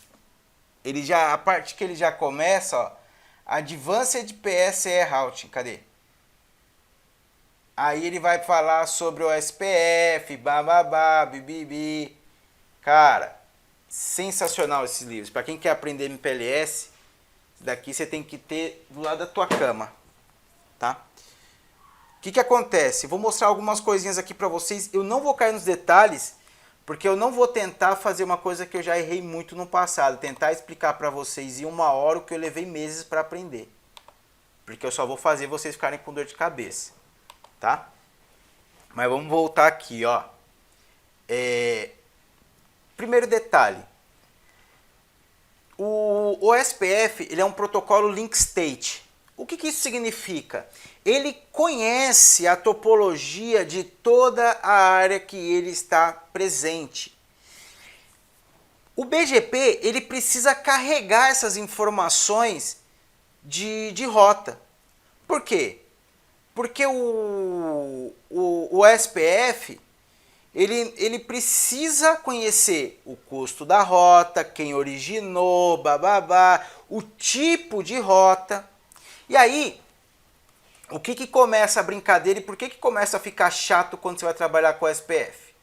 A parte que ele já começa, ó, Advanced PSE Routing, cadê? Aí ele vai falar sobre o SPF, bababá, bibibi. Cara, sensacional esses livros. Para quem quer aprender MPLS, daqui você tem que ter do lado da tua cama, tá? O que acontece? Vou mostrar algumas coisinhas aqui para vocês. Eu não vou cair nos detalhes, porque eu não vou tentar fazer uma coisa que eu já errei muito no passado. Tentar explicar para vocês em 1 hora o que eu levei meses para aprender. Porque eu só vou fazer vocês ficarem com dor de cabeça, tá? Mas vamos voltar aqui, ó. Primeiro detalhe. O OSPF ele é um protocolo link state. O que isso significa? Ele conhece a topologia de toda a área que ele está presente. O BGP ele precisa carregar essas informações de rota. Por quê? Porque o OSPF ele precisa conhecer o custo da rota, quem originou, bababá, o tipo de rota. E aí, o que começa a brincadeira e por que começa a ficar chato quando você vai trabalhar com o SPF?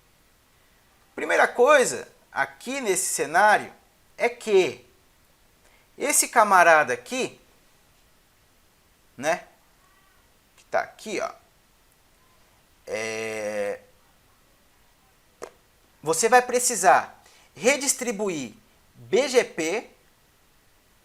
Primeira coisa, aqui nesse cenário, é que esse camarada aqui, né, que tá aqui, ó, você vai precisar redistribuir BGP,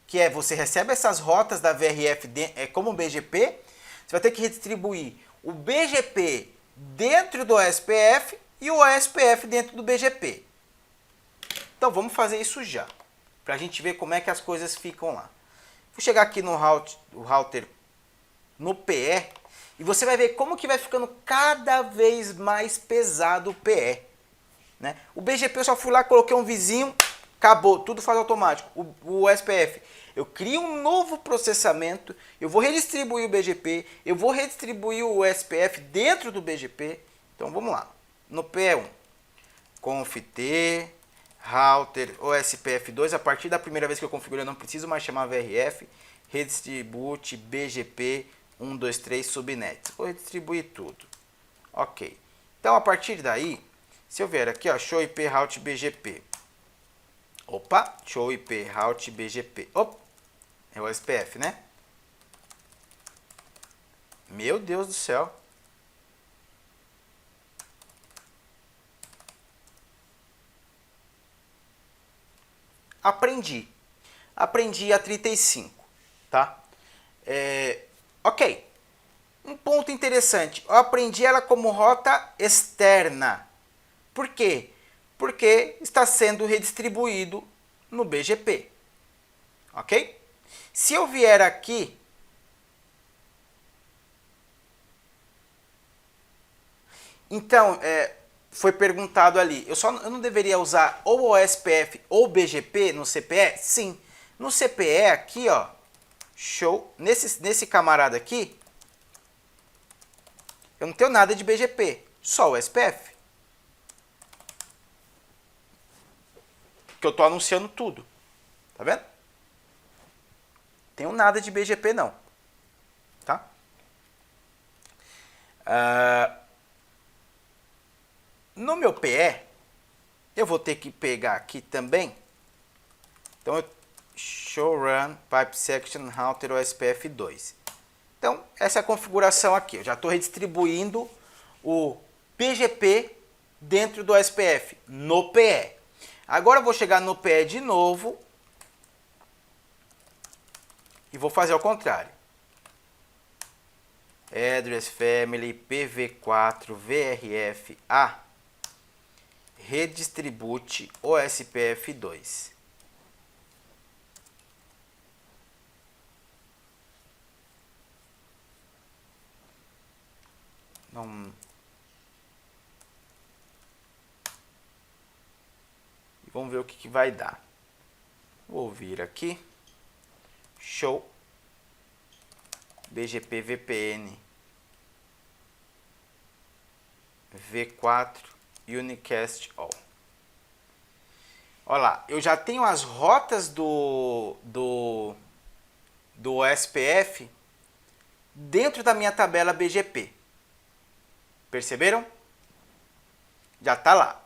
que é você recebe essas rotas da VRF como BGP, você vai ter que redistribuir o BGP dentro do OSPF e o OSPF dentro do BGP. Então vamos fazer isso já, para a gente ver como é que as coisas ficam lá. Vou chegar aqui no router no PE e você vai ver como que vai ficando cada vez mais pesado o PE. Né? O BGP eu só fui lá, coloquei um vizinho, acabou, tudo faz automático. O SPF, eu crio um novo processamento, eu vou redistribuir o BGP, eu vou redistribuir o SPF dentro do BGP. Então vamos lá, no PE1, conft router OSPF2, a partir da primeira vez que eu configuro eu não preciso mais chamar VRF, redistribute BGP 123 subnets. Vou redistribuir tudo. Ok. Então a partir daí, se eu vier aqui, ó, show IP route BGP. Opa, show IP route BGP. Opa, é o SPF, né? Meu Deus do céu. Aprendi a 35, tá? Ok. Um ponto interessante. Eu aprendi ela como rota externa. Por quê? Porque está sendo redistribuído no BGP. Ok? Se eu vier aqui, então, foi perguntado ali, eu não deveria usar ou o OSPF ou o BGP no CPE? Sim. No CPE aqui, ó, show, nesse camarada aqui, eu não tenho nada de BGP, só o SPF. Que eu estou anunciando tudo. Tá vendo? Tenho nada de BGP não. Tá? No meu PE, eu vou ter que pegar aqui também. Então, show run pipe section router OSPF2. Então, essa é a configuração aqui. Eu já estou redistribuindo o BGP dentro do SPF, no PE. Agora eu vou chegar no PE de novo e vou fazer ao contrário. Address Family PV4 VRF A redistribute o SPF2. Não... Vamos ver o que vai dar. Vou vir aqui. Show. BGP VPN V4 Unicast All. Olha lá, eu já tenho as rotas do SPF dentro da minha tabela BGP. Perceberam? Já está lá.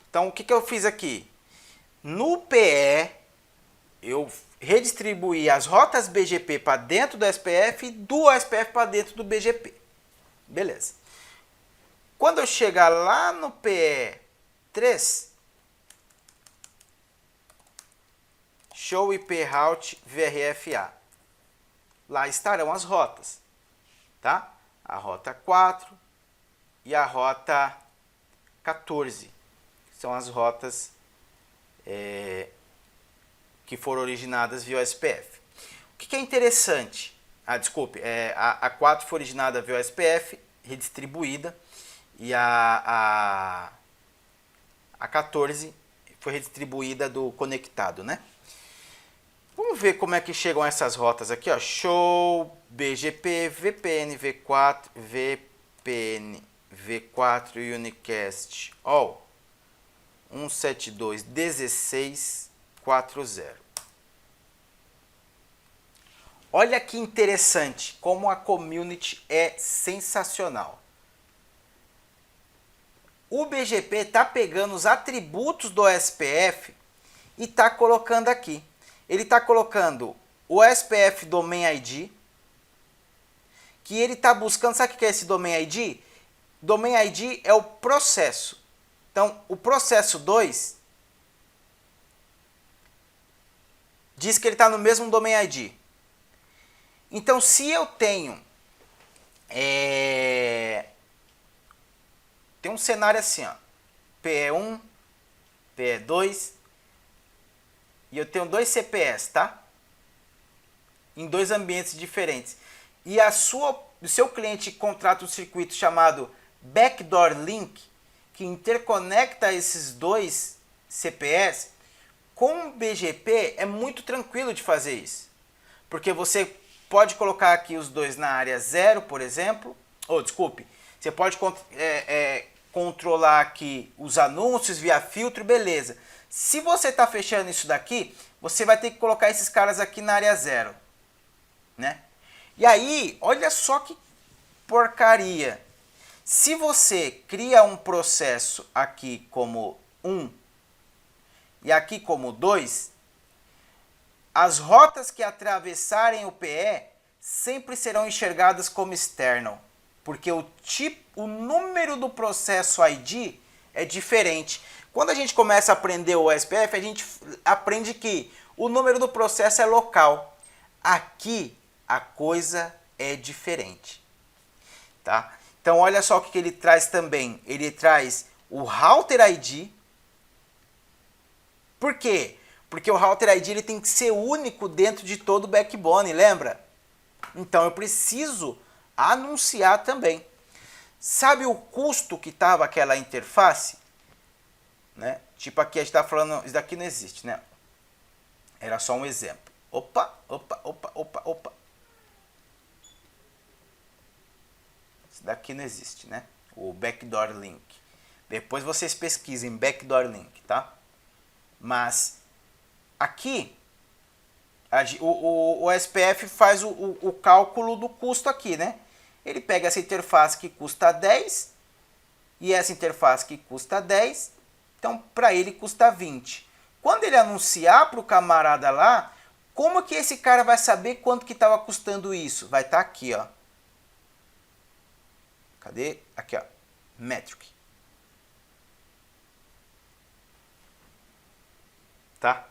Então, o que eu fiz aqui? No PE, eu redistribuí as rotas BGP para dentro do SPF e do SPF para dentro do BGP. Beleza. Quando eu chegar lá no PE3, Show IP Route VRFA. Lá estarão as rotas, tá? A rota 4 e a rota 14. São as rotas que foram originadas via SPF. O que é interessante? A 4 foi originada via SPF, redistribuída, e a 14 foi redistribuída do conectado, né? Vamos ver como é que chegam essas rotas aqui, ó. Show, BGP, VPN, VPN, V4 Unicast All 172.16.40. Olha que interessante como a community é sensacional. O BGP está pegando os atributos do SPF e está colocando aqui. Ele está colocando o SPF Domain ID, que ele está buscando, sabe o que é esse Domain ID? Domain ID é o processo. Então, o processo 2 diz que ele está no mesmo Domain ID. Então, se eu tenho tem um cenário assim, ó, PE1, PE2, e eu tenho dois CPS, tá? Em dois ambientes diferentes. E o seu cliente contrata um circuito chamado Backdoor Link, que interconecta esses dois CPS. Com o BGP é muito tranquilo de fazer isso. Porque você pode colocar aqui os dois na área 0, por exemplo. Você pode controlar aqui os anúncios via filtro, beleza. Se você está fechando isso daqui, você vai ter que colocar esses caras aqui na área 0, né? E aí, olha só que porcaria. Se você cria um processo aqui como 1 e aqui como 2, as rotas que atravessarem o PE sempre serão enxergadas como external, porque o número do processo ID é diferente. Quando a gente começa a aprender o SPF, a gente aprende que o número do processo é local. Aqui a coisa é diferente, tá? Então olha só o que ele traz também. Ele traz o Router ID. Por quê? Porque o Router ID ele tem que ser único dentro de todo o backbone, lembra? Então eu preciso anunciar também. Sabe o custo que estava aquela interface? Né? Tipo aqui a gente está falando, isso daqui não existe, né? Era só um exemplo. Opa. Isso daqui não existe, né? O Backdoor Link. Depois vocês pesquisem Backdoor Link, tá? Mas aqui o SPF faz o cálculo do custo aqui, né? Ele pega essa interface que custa 10 e essa interface que custa 10. Então, para ele custa 20. Quando ele anunciar para o camarada lá, Como que esse cara vai saber quanto que estava custando isso? Vai estar aqui, ó. Cadê? Aqui, ó. Metric. Tá?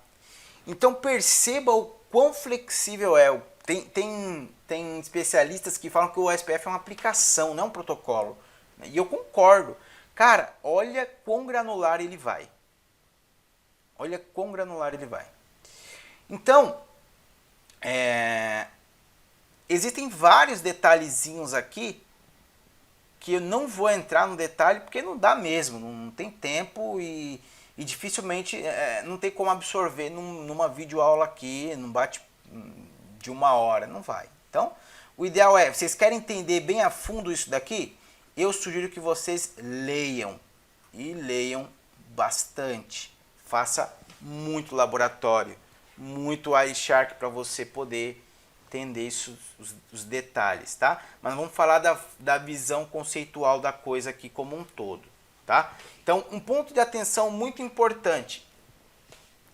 Então perceba o quão flexível é. Tem especialistas que falam que o SPF é uma aplicação, não um protocolo. E eu concordo. Cara, olha quão granular ele vai. Olha quão granular ele vai. Então, existem vários detalhezinhos aqui que eu não vou entrar no detalhe porque não dá mesmo, não tem tempo e dificilmente não tem como absorver numa videoaula aqui, num bate de 1 hora, não vai. Então, o ideal é, vocês querem entender bem a fundo isso daqui? Eu sugiro que vocês leiam, e leiam bastante. Faça muito laboratório, muito iShark para você poder entender isso, os detalhes, tá? Mas vamos falar da visão conceitual da coisa aqui como um todo, tá? Então, um ponto de atenção muito importante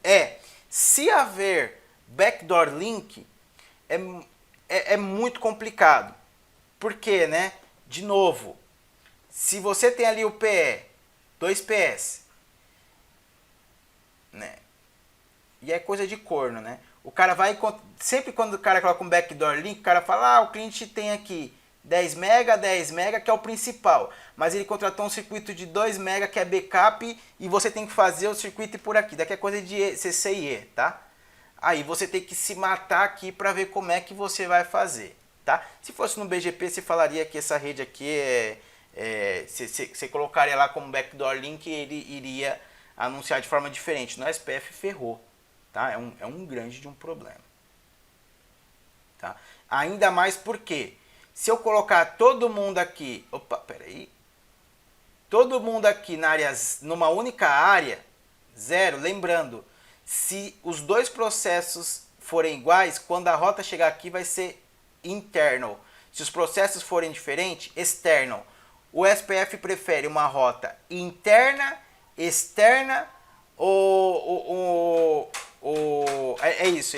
é, se haver backdoor link, é muito complicado. Por quê, né? De novo, se você tem ali o PE, 2 PS, né? E é coisa de corno, né? O cara vai, sempre quando o cara coloca um backdoor link, o cara fala, o cliente tem aqui 10 MB, que é o principal, mas ele contratou um circuito de 2 MB que é backup e você tem que fazer o circuito por aqui, daqui é coisa de CCIE, tá? Aí você tem que se matar aqui para ver como é que você vai fazer, tá? Se fosse no BGP, você falaria que essa rede aqui você colocaria lá como backdoor link e ele iria anunciar de forma diferente. No SPF ferrou, tá? É um grande de um problema, tá? Ainda mais porque se eu colocar todo mundo aqui, todo mundo aqui numa única área, 0, lembrando, se os dois processos forem iguais, quando a rota chegar aqui vai ser internal. Se os processos forem diferentes, external. O SPF prefere uma rota interna, externa é isso.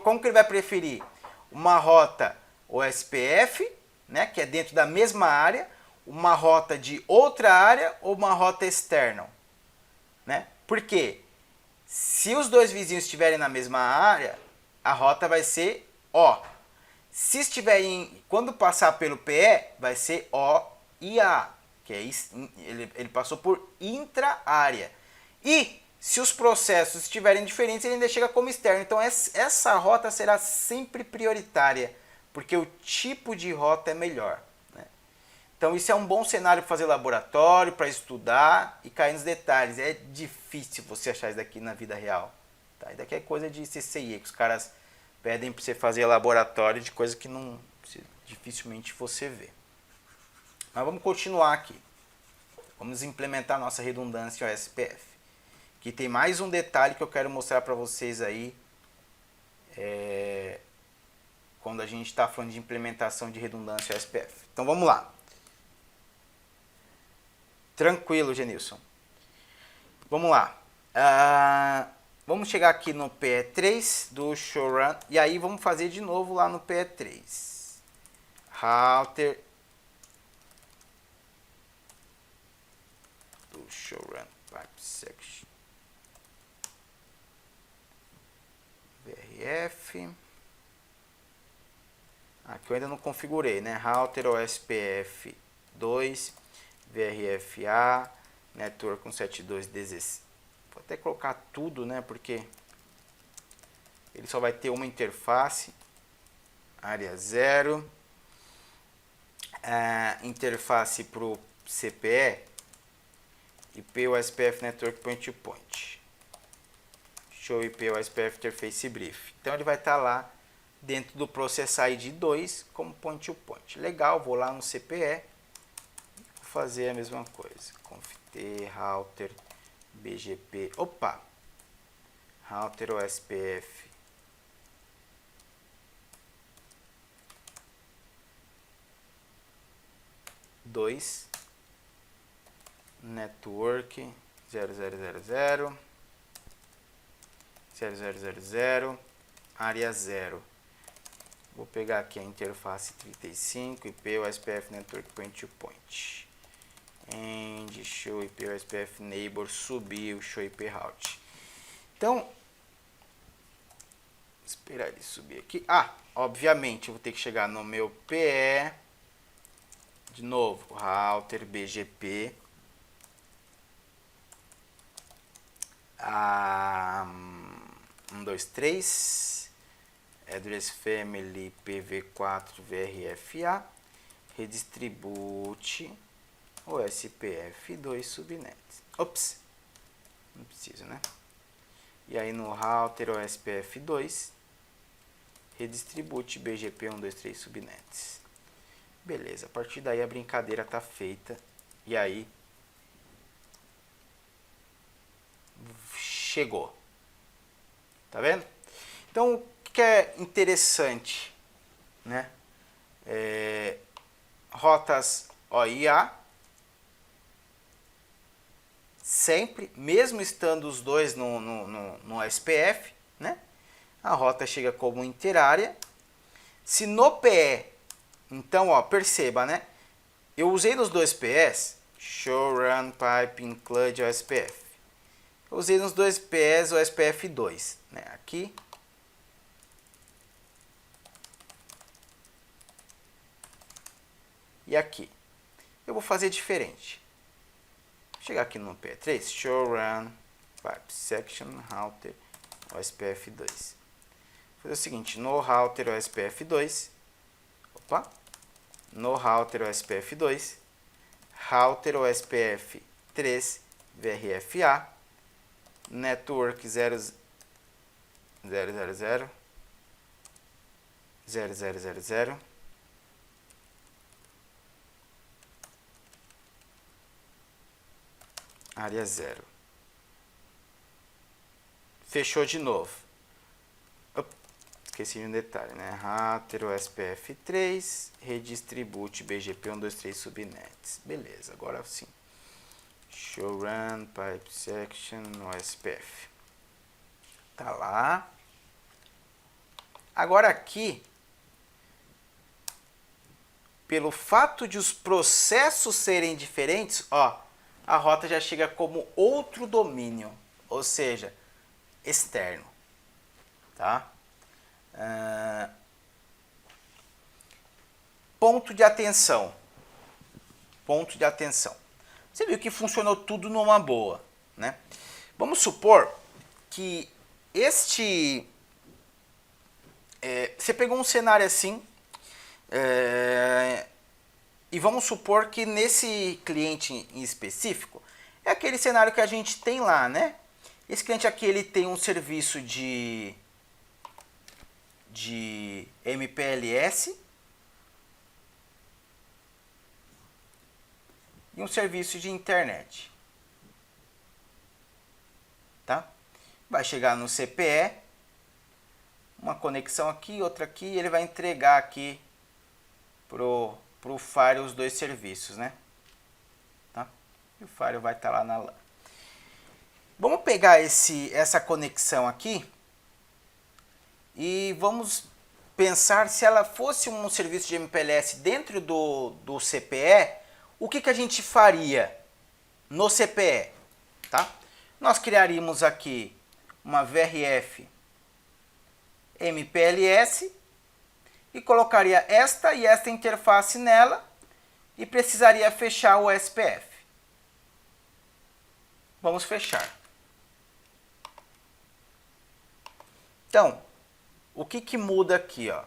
Como que ele vai preferir? Uma rota OSPF, né, que é dentro da mesma área, uma rota de outra área ou uma rota externa, né? Por quê? Se os dois vizinhos estiverem na mesma área, a rota vai ser O. Se estiverem, quando passar pelo PE, vai ser O e A, que é ele passou por intra-área. E se os processos estiverem diferentes, ele ainda chega como externo. Então essa rota será sempre prioritária, porque o tipo de rota é melhor, né? Então isso é um bom cenário para fazer laboratório, para estudar e cair nos detalhes. É difícil você achar isso daqui na vida real, tá? E daqui é coisa de CCIE, que os caras pedem para você fazer laboratório de coisa que não dificilmente você vê. Mas vamos continuar aqui. Vamos implementar nossa redundância OSPF. Que tem mais um detalhe que eu quero mostrar para vocês aí. Quando a gente está falando de implementação de redundância OSPF. Então vamos lá. Tranquilo, Genilson. Vamos lá. Vamos chegar aqui no PE3 do showrun. E aí vamos fazer de novo lá no PE3. Router do showrun pipe section. VRF. Aqui eu ainda não configurei, né? Router OSPF 2, VRFA, Network 172.16. Vou até colocar tudo, né? Porque ele só vai ter uma interface. Área 0. Interface para o CPE. IP OSPF Network Point to Point. Show IP OSPF Interface Brief. Então ele vai estar lá dentro do Process ID 2 como point to point. Legal, vou lá no CPE, vou fazer a mesma coisa. Conft router BGP, router OSPF dois network 0000 0000 área 0. Vou pegar aqui a interface 35, IP OSPF Network Point to Point. End, show IP OSPF Neighbor, subiu, show IP Route. Então, esperar ele subir aqui. Obviamente, eu vou ter que chegar no meu PE. De novo, router BGP. 1, 2, 3. Address Family PV4 VRFA. Redistribute OSPF2 subnet. Ops, não preciso, né? E aí no router OSPF2, redistribute BGP 1, 2, 3 subnets. Beleza, a partir daí a brincadeira tá feita. E aí, chegou. Tá vendo? Então, o que é interessante, né? Rotas OIA, sempre, mesmo estando os dois no SPF, né? A rota chega como interárea. Se no PE, então, ó, perceba, né? Eu usei nos dois PS, show, run, pipe, include, OSPF. Eu usei nos dois PS o SPF2, né? Aqui. E aqui. Eu vou fazer diferente. Chegar aqui no P3, show, run, pipe, section, router, OSPF2. Vou fazer o seguinte, no router OSPF2, no router OSPF2, router OSPF3 VRFA, network 000, área 0. Fechou de novo. Esqueci de um detalhe, né? Router OSPF3, redistribute BGP 1, 2, 3 subnets. Beleza, agora sim. Show run, pipe section, OSPF. Tá lá. Agora aqui, pelo fato de os processos serem diferentes, ó, a rota já chega como outro domínio, ou seja, externo, tá? Ponto de atenção. Ponto de atenção. Você viu que funcionou tudo numa boa, né? Vamos supor que você pegou um cenário assim, e vamos supor que nesse cliente em específico é aquele cenário que a gente tem lá, né? Esse cliente aqui ele tem um serviço de MPLS e um serviço de internet, tá? Vai chegar no CPE, uma conexão aqui, outra aqui, e ele vai entregar aqui pro Fire os dois serviços, né? Tá? E o Fire vai estar lá na LAN. Vamos pegar essa conexão aqui e vamos pensar se ela fosse um serviço de MPLS dentro do CPE, o que a gente faria no CPE, tá? Nós criaríamos aqui uma VRF MPLS e colocaria esta e esta interface nela e precisaria fechar o SPF. Vamos fechar. Então, o que muda aqui, ó?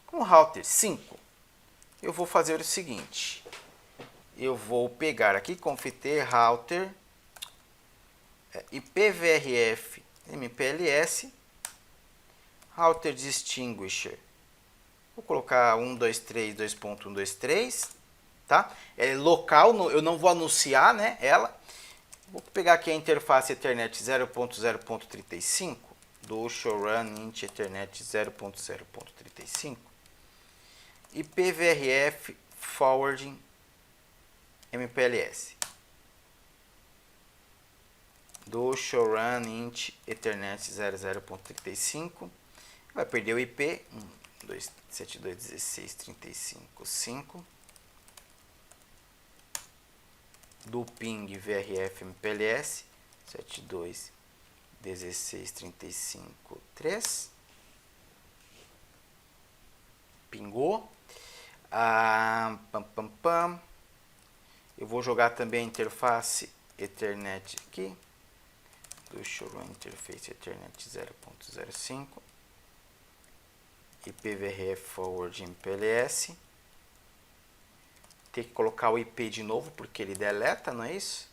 Com o router 5, eu vou fazer o seguinte. Eu vou pegar aqui, config router IPVRF MPLS, router distinguisher. Vou colocar 123.2.123, tá? É local, eu não vou anunciar, né, ela. Vou pegar aqui a interface Ethernet 0.0.35 do showrun int Ethernet 0.0.35 e PVRF forwarding MPLS do showrun int Ethernet 00.35 vai perder o IP 1.272.16.35.5 do ping VRF MPLS 72.16.35.3. Pingou. Eu vou jogar também a interface Ethernet aqui. Do Showroom Interface Ethernet 0.05. IPVRF Forward MPLS. Tem que colocar o IP de novo porque ele deleta, não é isso?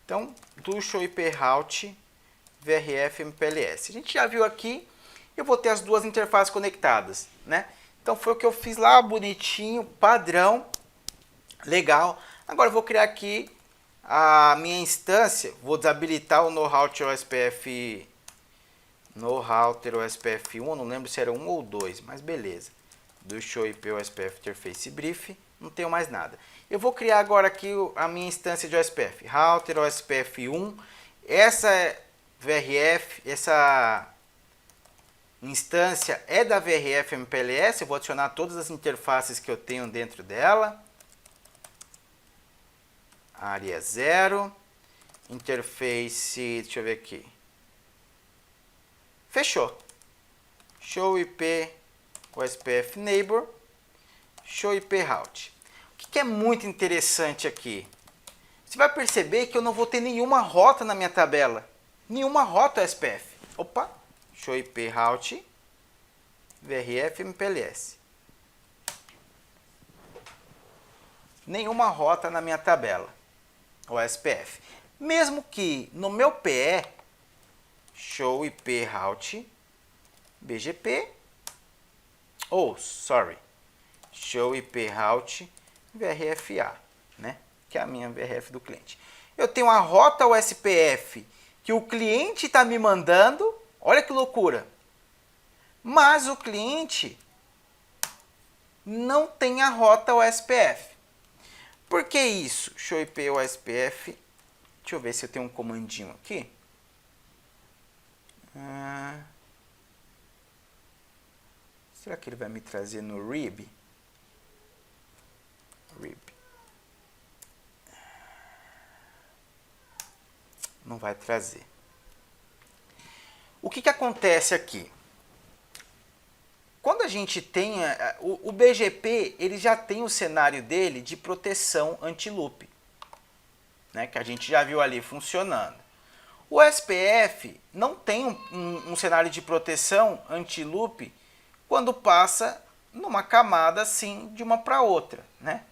Então, do Show IP Route VRF MPLS. A gente já viu aqui, eu vou ter as duas interfaces conectadas, né? Então foi o que eu fiz lá, bonitinho, padrão, legal. Agora eu vou criar aqui a minha instância, vou desabilitar o NoRouter OSPF 1, não lembro se era 1 ou 2, mas beleza. Do Show IP OSPF Interface Brief, não tenho mais nada. Eu vou criar agora aqui a minha instância de OSPF, Router OSPF 1, essa VRF, essa instância é da VRF MPLS, eu vou adicionar todas as interfaces que eu tenho dentro dela. Área 0, interface, deixa eu ver aqui. Fechou. Show IP OSPF Neighbor, Show IP Route. O que é muito interessante aqui? Você vai perceber que eu não vou ter nenhuma rota na minha tabela. Nenhuma rota OSPF. Opa! Show IP Route VRF MPLS. Nenhuma rota na minha tabela OSPF. Mesmo que no meu PE Show IP Route BGP Show IP Route VRFA, né? Que é a minha VRF do cliente. Eu tenho a rota OSPF que o cliente está me mandando. Olha que loucura. Mas o cliente não tem a rota OSPF. Por que isso? Show IP OSPF. Deixa eu ver se eu tenho um comandinho aqui. Será que ele vai me trazer no RIB? Não vai trazer. O que acontece aqui? Quando a gente tem o BGP, ele já tem o cenário dele de proteção anti-loop, né, que a gente já viu ali funcionando. O SPF não tem um cenário de proteção anti-loop quando passa numa camada assim de uma para outra, né?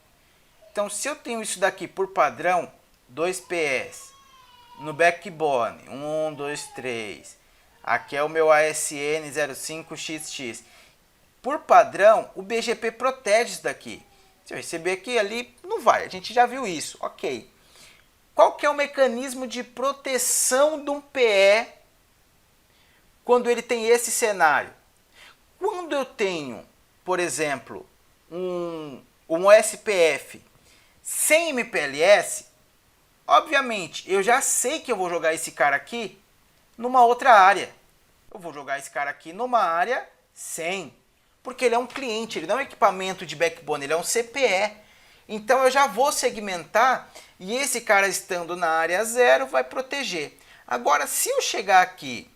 Então, se eu tenho isso daqui por padrão, 2 PS, no backbone, 1, 2, 3, aqui é o meu ASN 05XX. Por padrão, o BGP protege isso daqui. Se eu receber aqui ali, não vai. A gente já viu isso, ok. Qual que é o mecanismo de proteção de um PE quando ele tem esse cenário? Quando eu tenho, por exemplo, um SPF sem MPLS, obviamente, eu já sei que eu vou jogar esse cara aqui numa outra área. Eu vou jogar esse cara aqui numa área sem, porque ele é um cliente, ele não é um equipamento de backbone, ele é um CPE. Então eu já vou segmentar e esse cara estando na área 0 vai proteger. Agora, se eu chegar aqui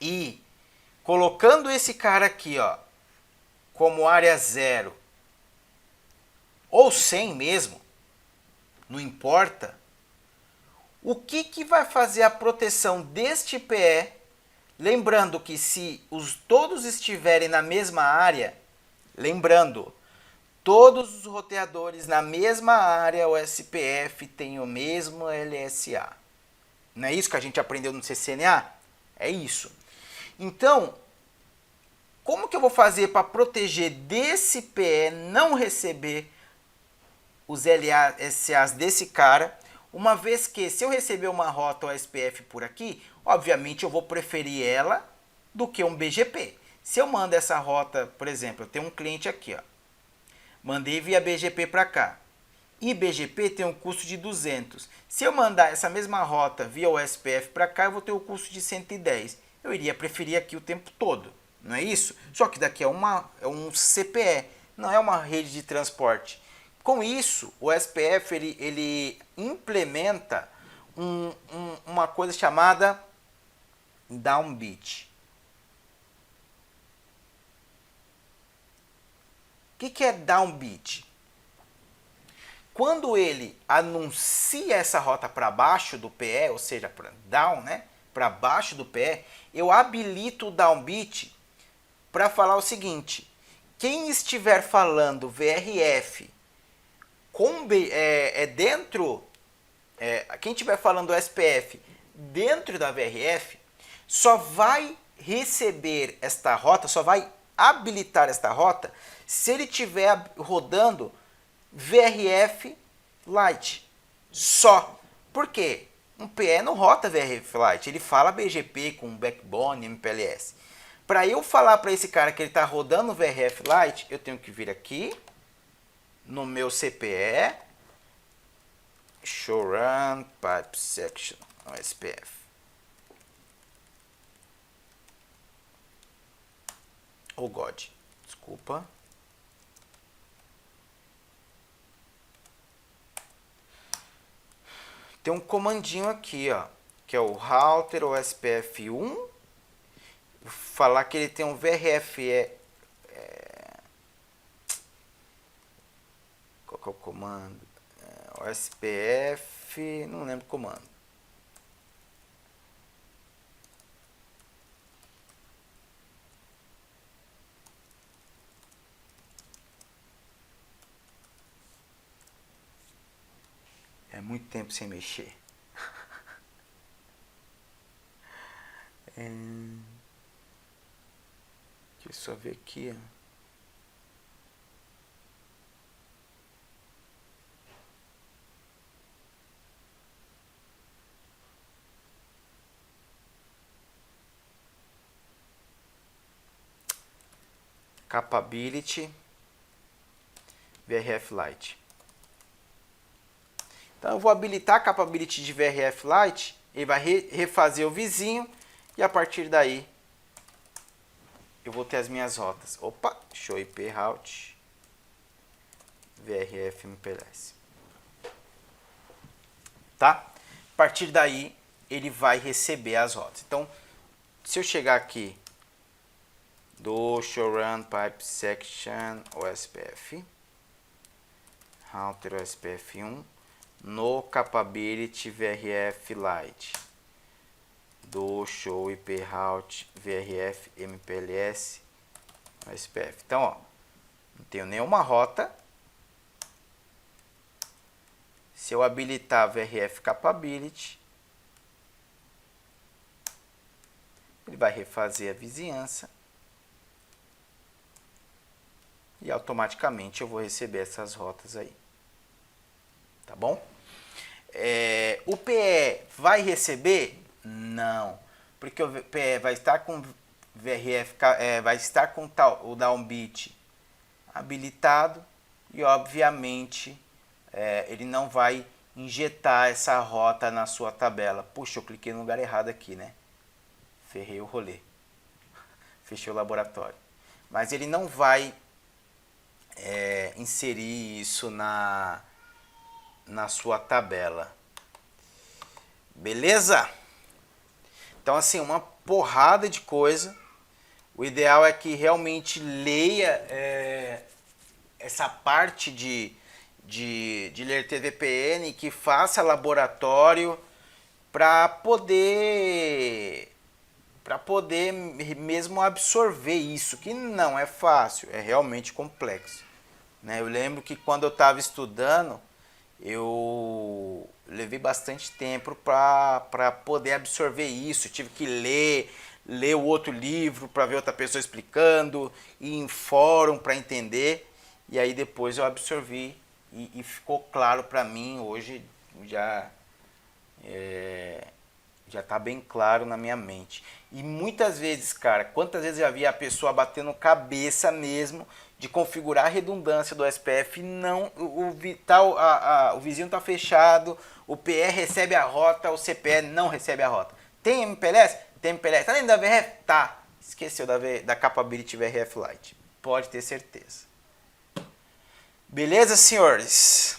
e colocando esse cara aqui, ó, como área 0 ou 100 mesmo, não importa, o que vai fazer a proteção deste PE? Lembrando que se todos estiverem na mesma área, lembrando, todos os roteadores na mesma área, o SPF tem o mesmo LSA. Não é isso que a gente aprendeu no CCNA? É isso. Então, como que eu vou fazer para proteger desse PE não receber os LSAs desse cara, uma vez que se eu receber uma rota OSPF por aqui, obviamente eu vou preferir ela do que um BGP. Se eu mando essa rota, por exemplo, eu tenho um cliente aqui, ó, mandei via BGP para cá. E BGP tem um custo de 200. Se eu mandar essa mesma rota via OSPF para cá, eu vou ter o custo de 110. Eu iria preferir aqui o tempo todo, não é isso? Só que daqui é um CPE, não é uma rede de transporte. Com isso, o SPF ele implementa uma coisa chamada downbeat. O que é downbeat? Quando ele anuncia essa rota para baixo do PE, ou seja, para down, né? Para baixo do PE, eu habilito o downbeat para falar o seguinte: quem estiver falando VRF quem estiver falando SPF dentro da VRF só vai receber esta rota, só vai habilitar esta rota se ele estiver rodando VRF Lite. Só. Por quê? Um PE não rota VRF Lite, ele fala BGP com backbone, MPLS. Para eu falar para esse cara que ele está rodando VRF Lite, eu tenho que vir aqui no meu CPE, Show Run Pipe Section, SPF. Oh God, desculpa. Tem um comandinho aqui, ó, que é o router OSPF1. Vou falar que ele tem um VRF. Qual que é o comando? OSPF, não lembro o comando. É muito tempo sem mexer. Deixa eu só ver aqui. Capability VRF Lite. Então eu vou habilitar a capability de VRF Lite, ele vai refazer o vizinho e a partir daí eu vou ter as minhas rotas. Opa, show IP route VRF MPLS. Tá? A partir daí ele vai receber as rotas. Então, se eu chegar aqui do Showrun Pipe Section OSPF, router OSPF1, no Capability VRF Lite, do Show IP Route VRF MPLS OSPF. Então, ó, não tenho nenhuma rota. Se eu habilitar VRF Capability, ele vai refazer a vizinhança e automaticamente eu vou receber essas rotas aí. Tá bom? O PE vai receber? Não, porque o PE vai estar com VRF, vai estar com o downbeat habilitado e obviamente ele não vai injetar essa rota na sua tabela. Puxa, eu cliquei no lugar errado aqui, né? Ferrei o rolê. Fechei o laboratório. Mas ele não vai inserir isso na sua tabela. Beleza? Então, assim, uma porrada de coisa. O ideal é que realmente leia essa parte de ler TVPN, que faça laboratório para poder mesmo absorver isso, que não é fácil, é realmente complexo, né? Eu lembro que quando eu estava estudando, eu levei bastante tempo para poder absorver isso. Eu tive que ler o outro livro para ver outra pessoa explicando, ir em fórum para entender, e aí depois eu absorvi e ficou claro para mim. Hoje já Já tá bem claro na minha mente. E muitas vezes, cara, quantas vezes eu já vi a pessoa batendo cabeça mesmo de configurar a redundância do SPF, não, o vizinho tá fechado, o PE recebe a rota, o CPE não recebe a rota. Tem MPLS? Tem MPLS. Tá dentro da VRF? Tá. Esqueceu da Capability VRF Lite. Pode ter certeza. Beleza, senhores?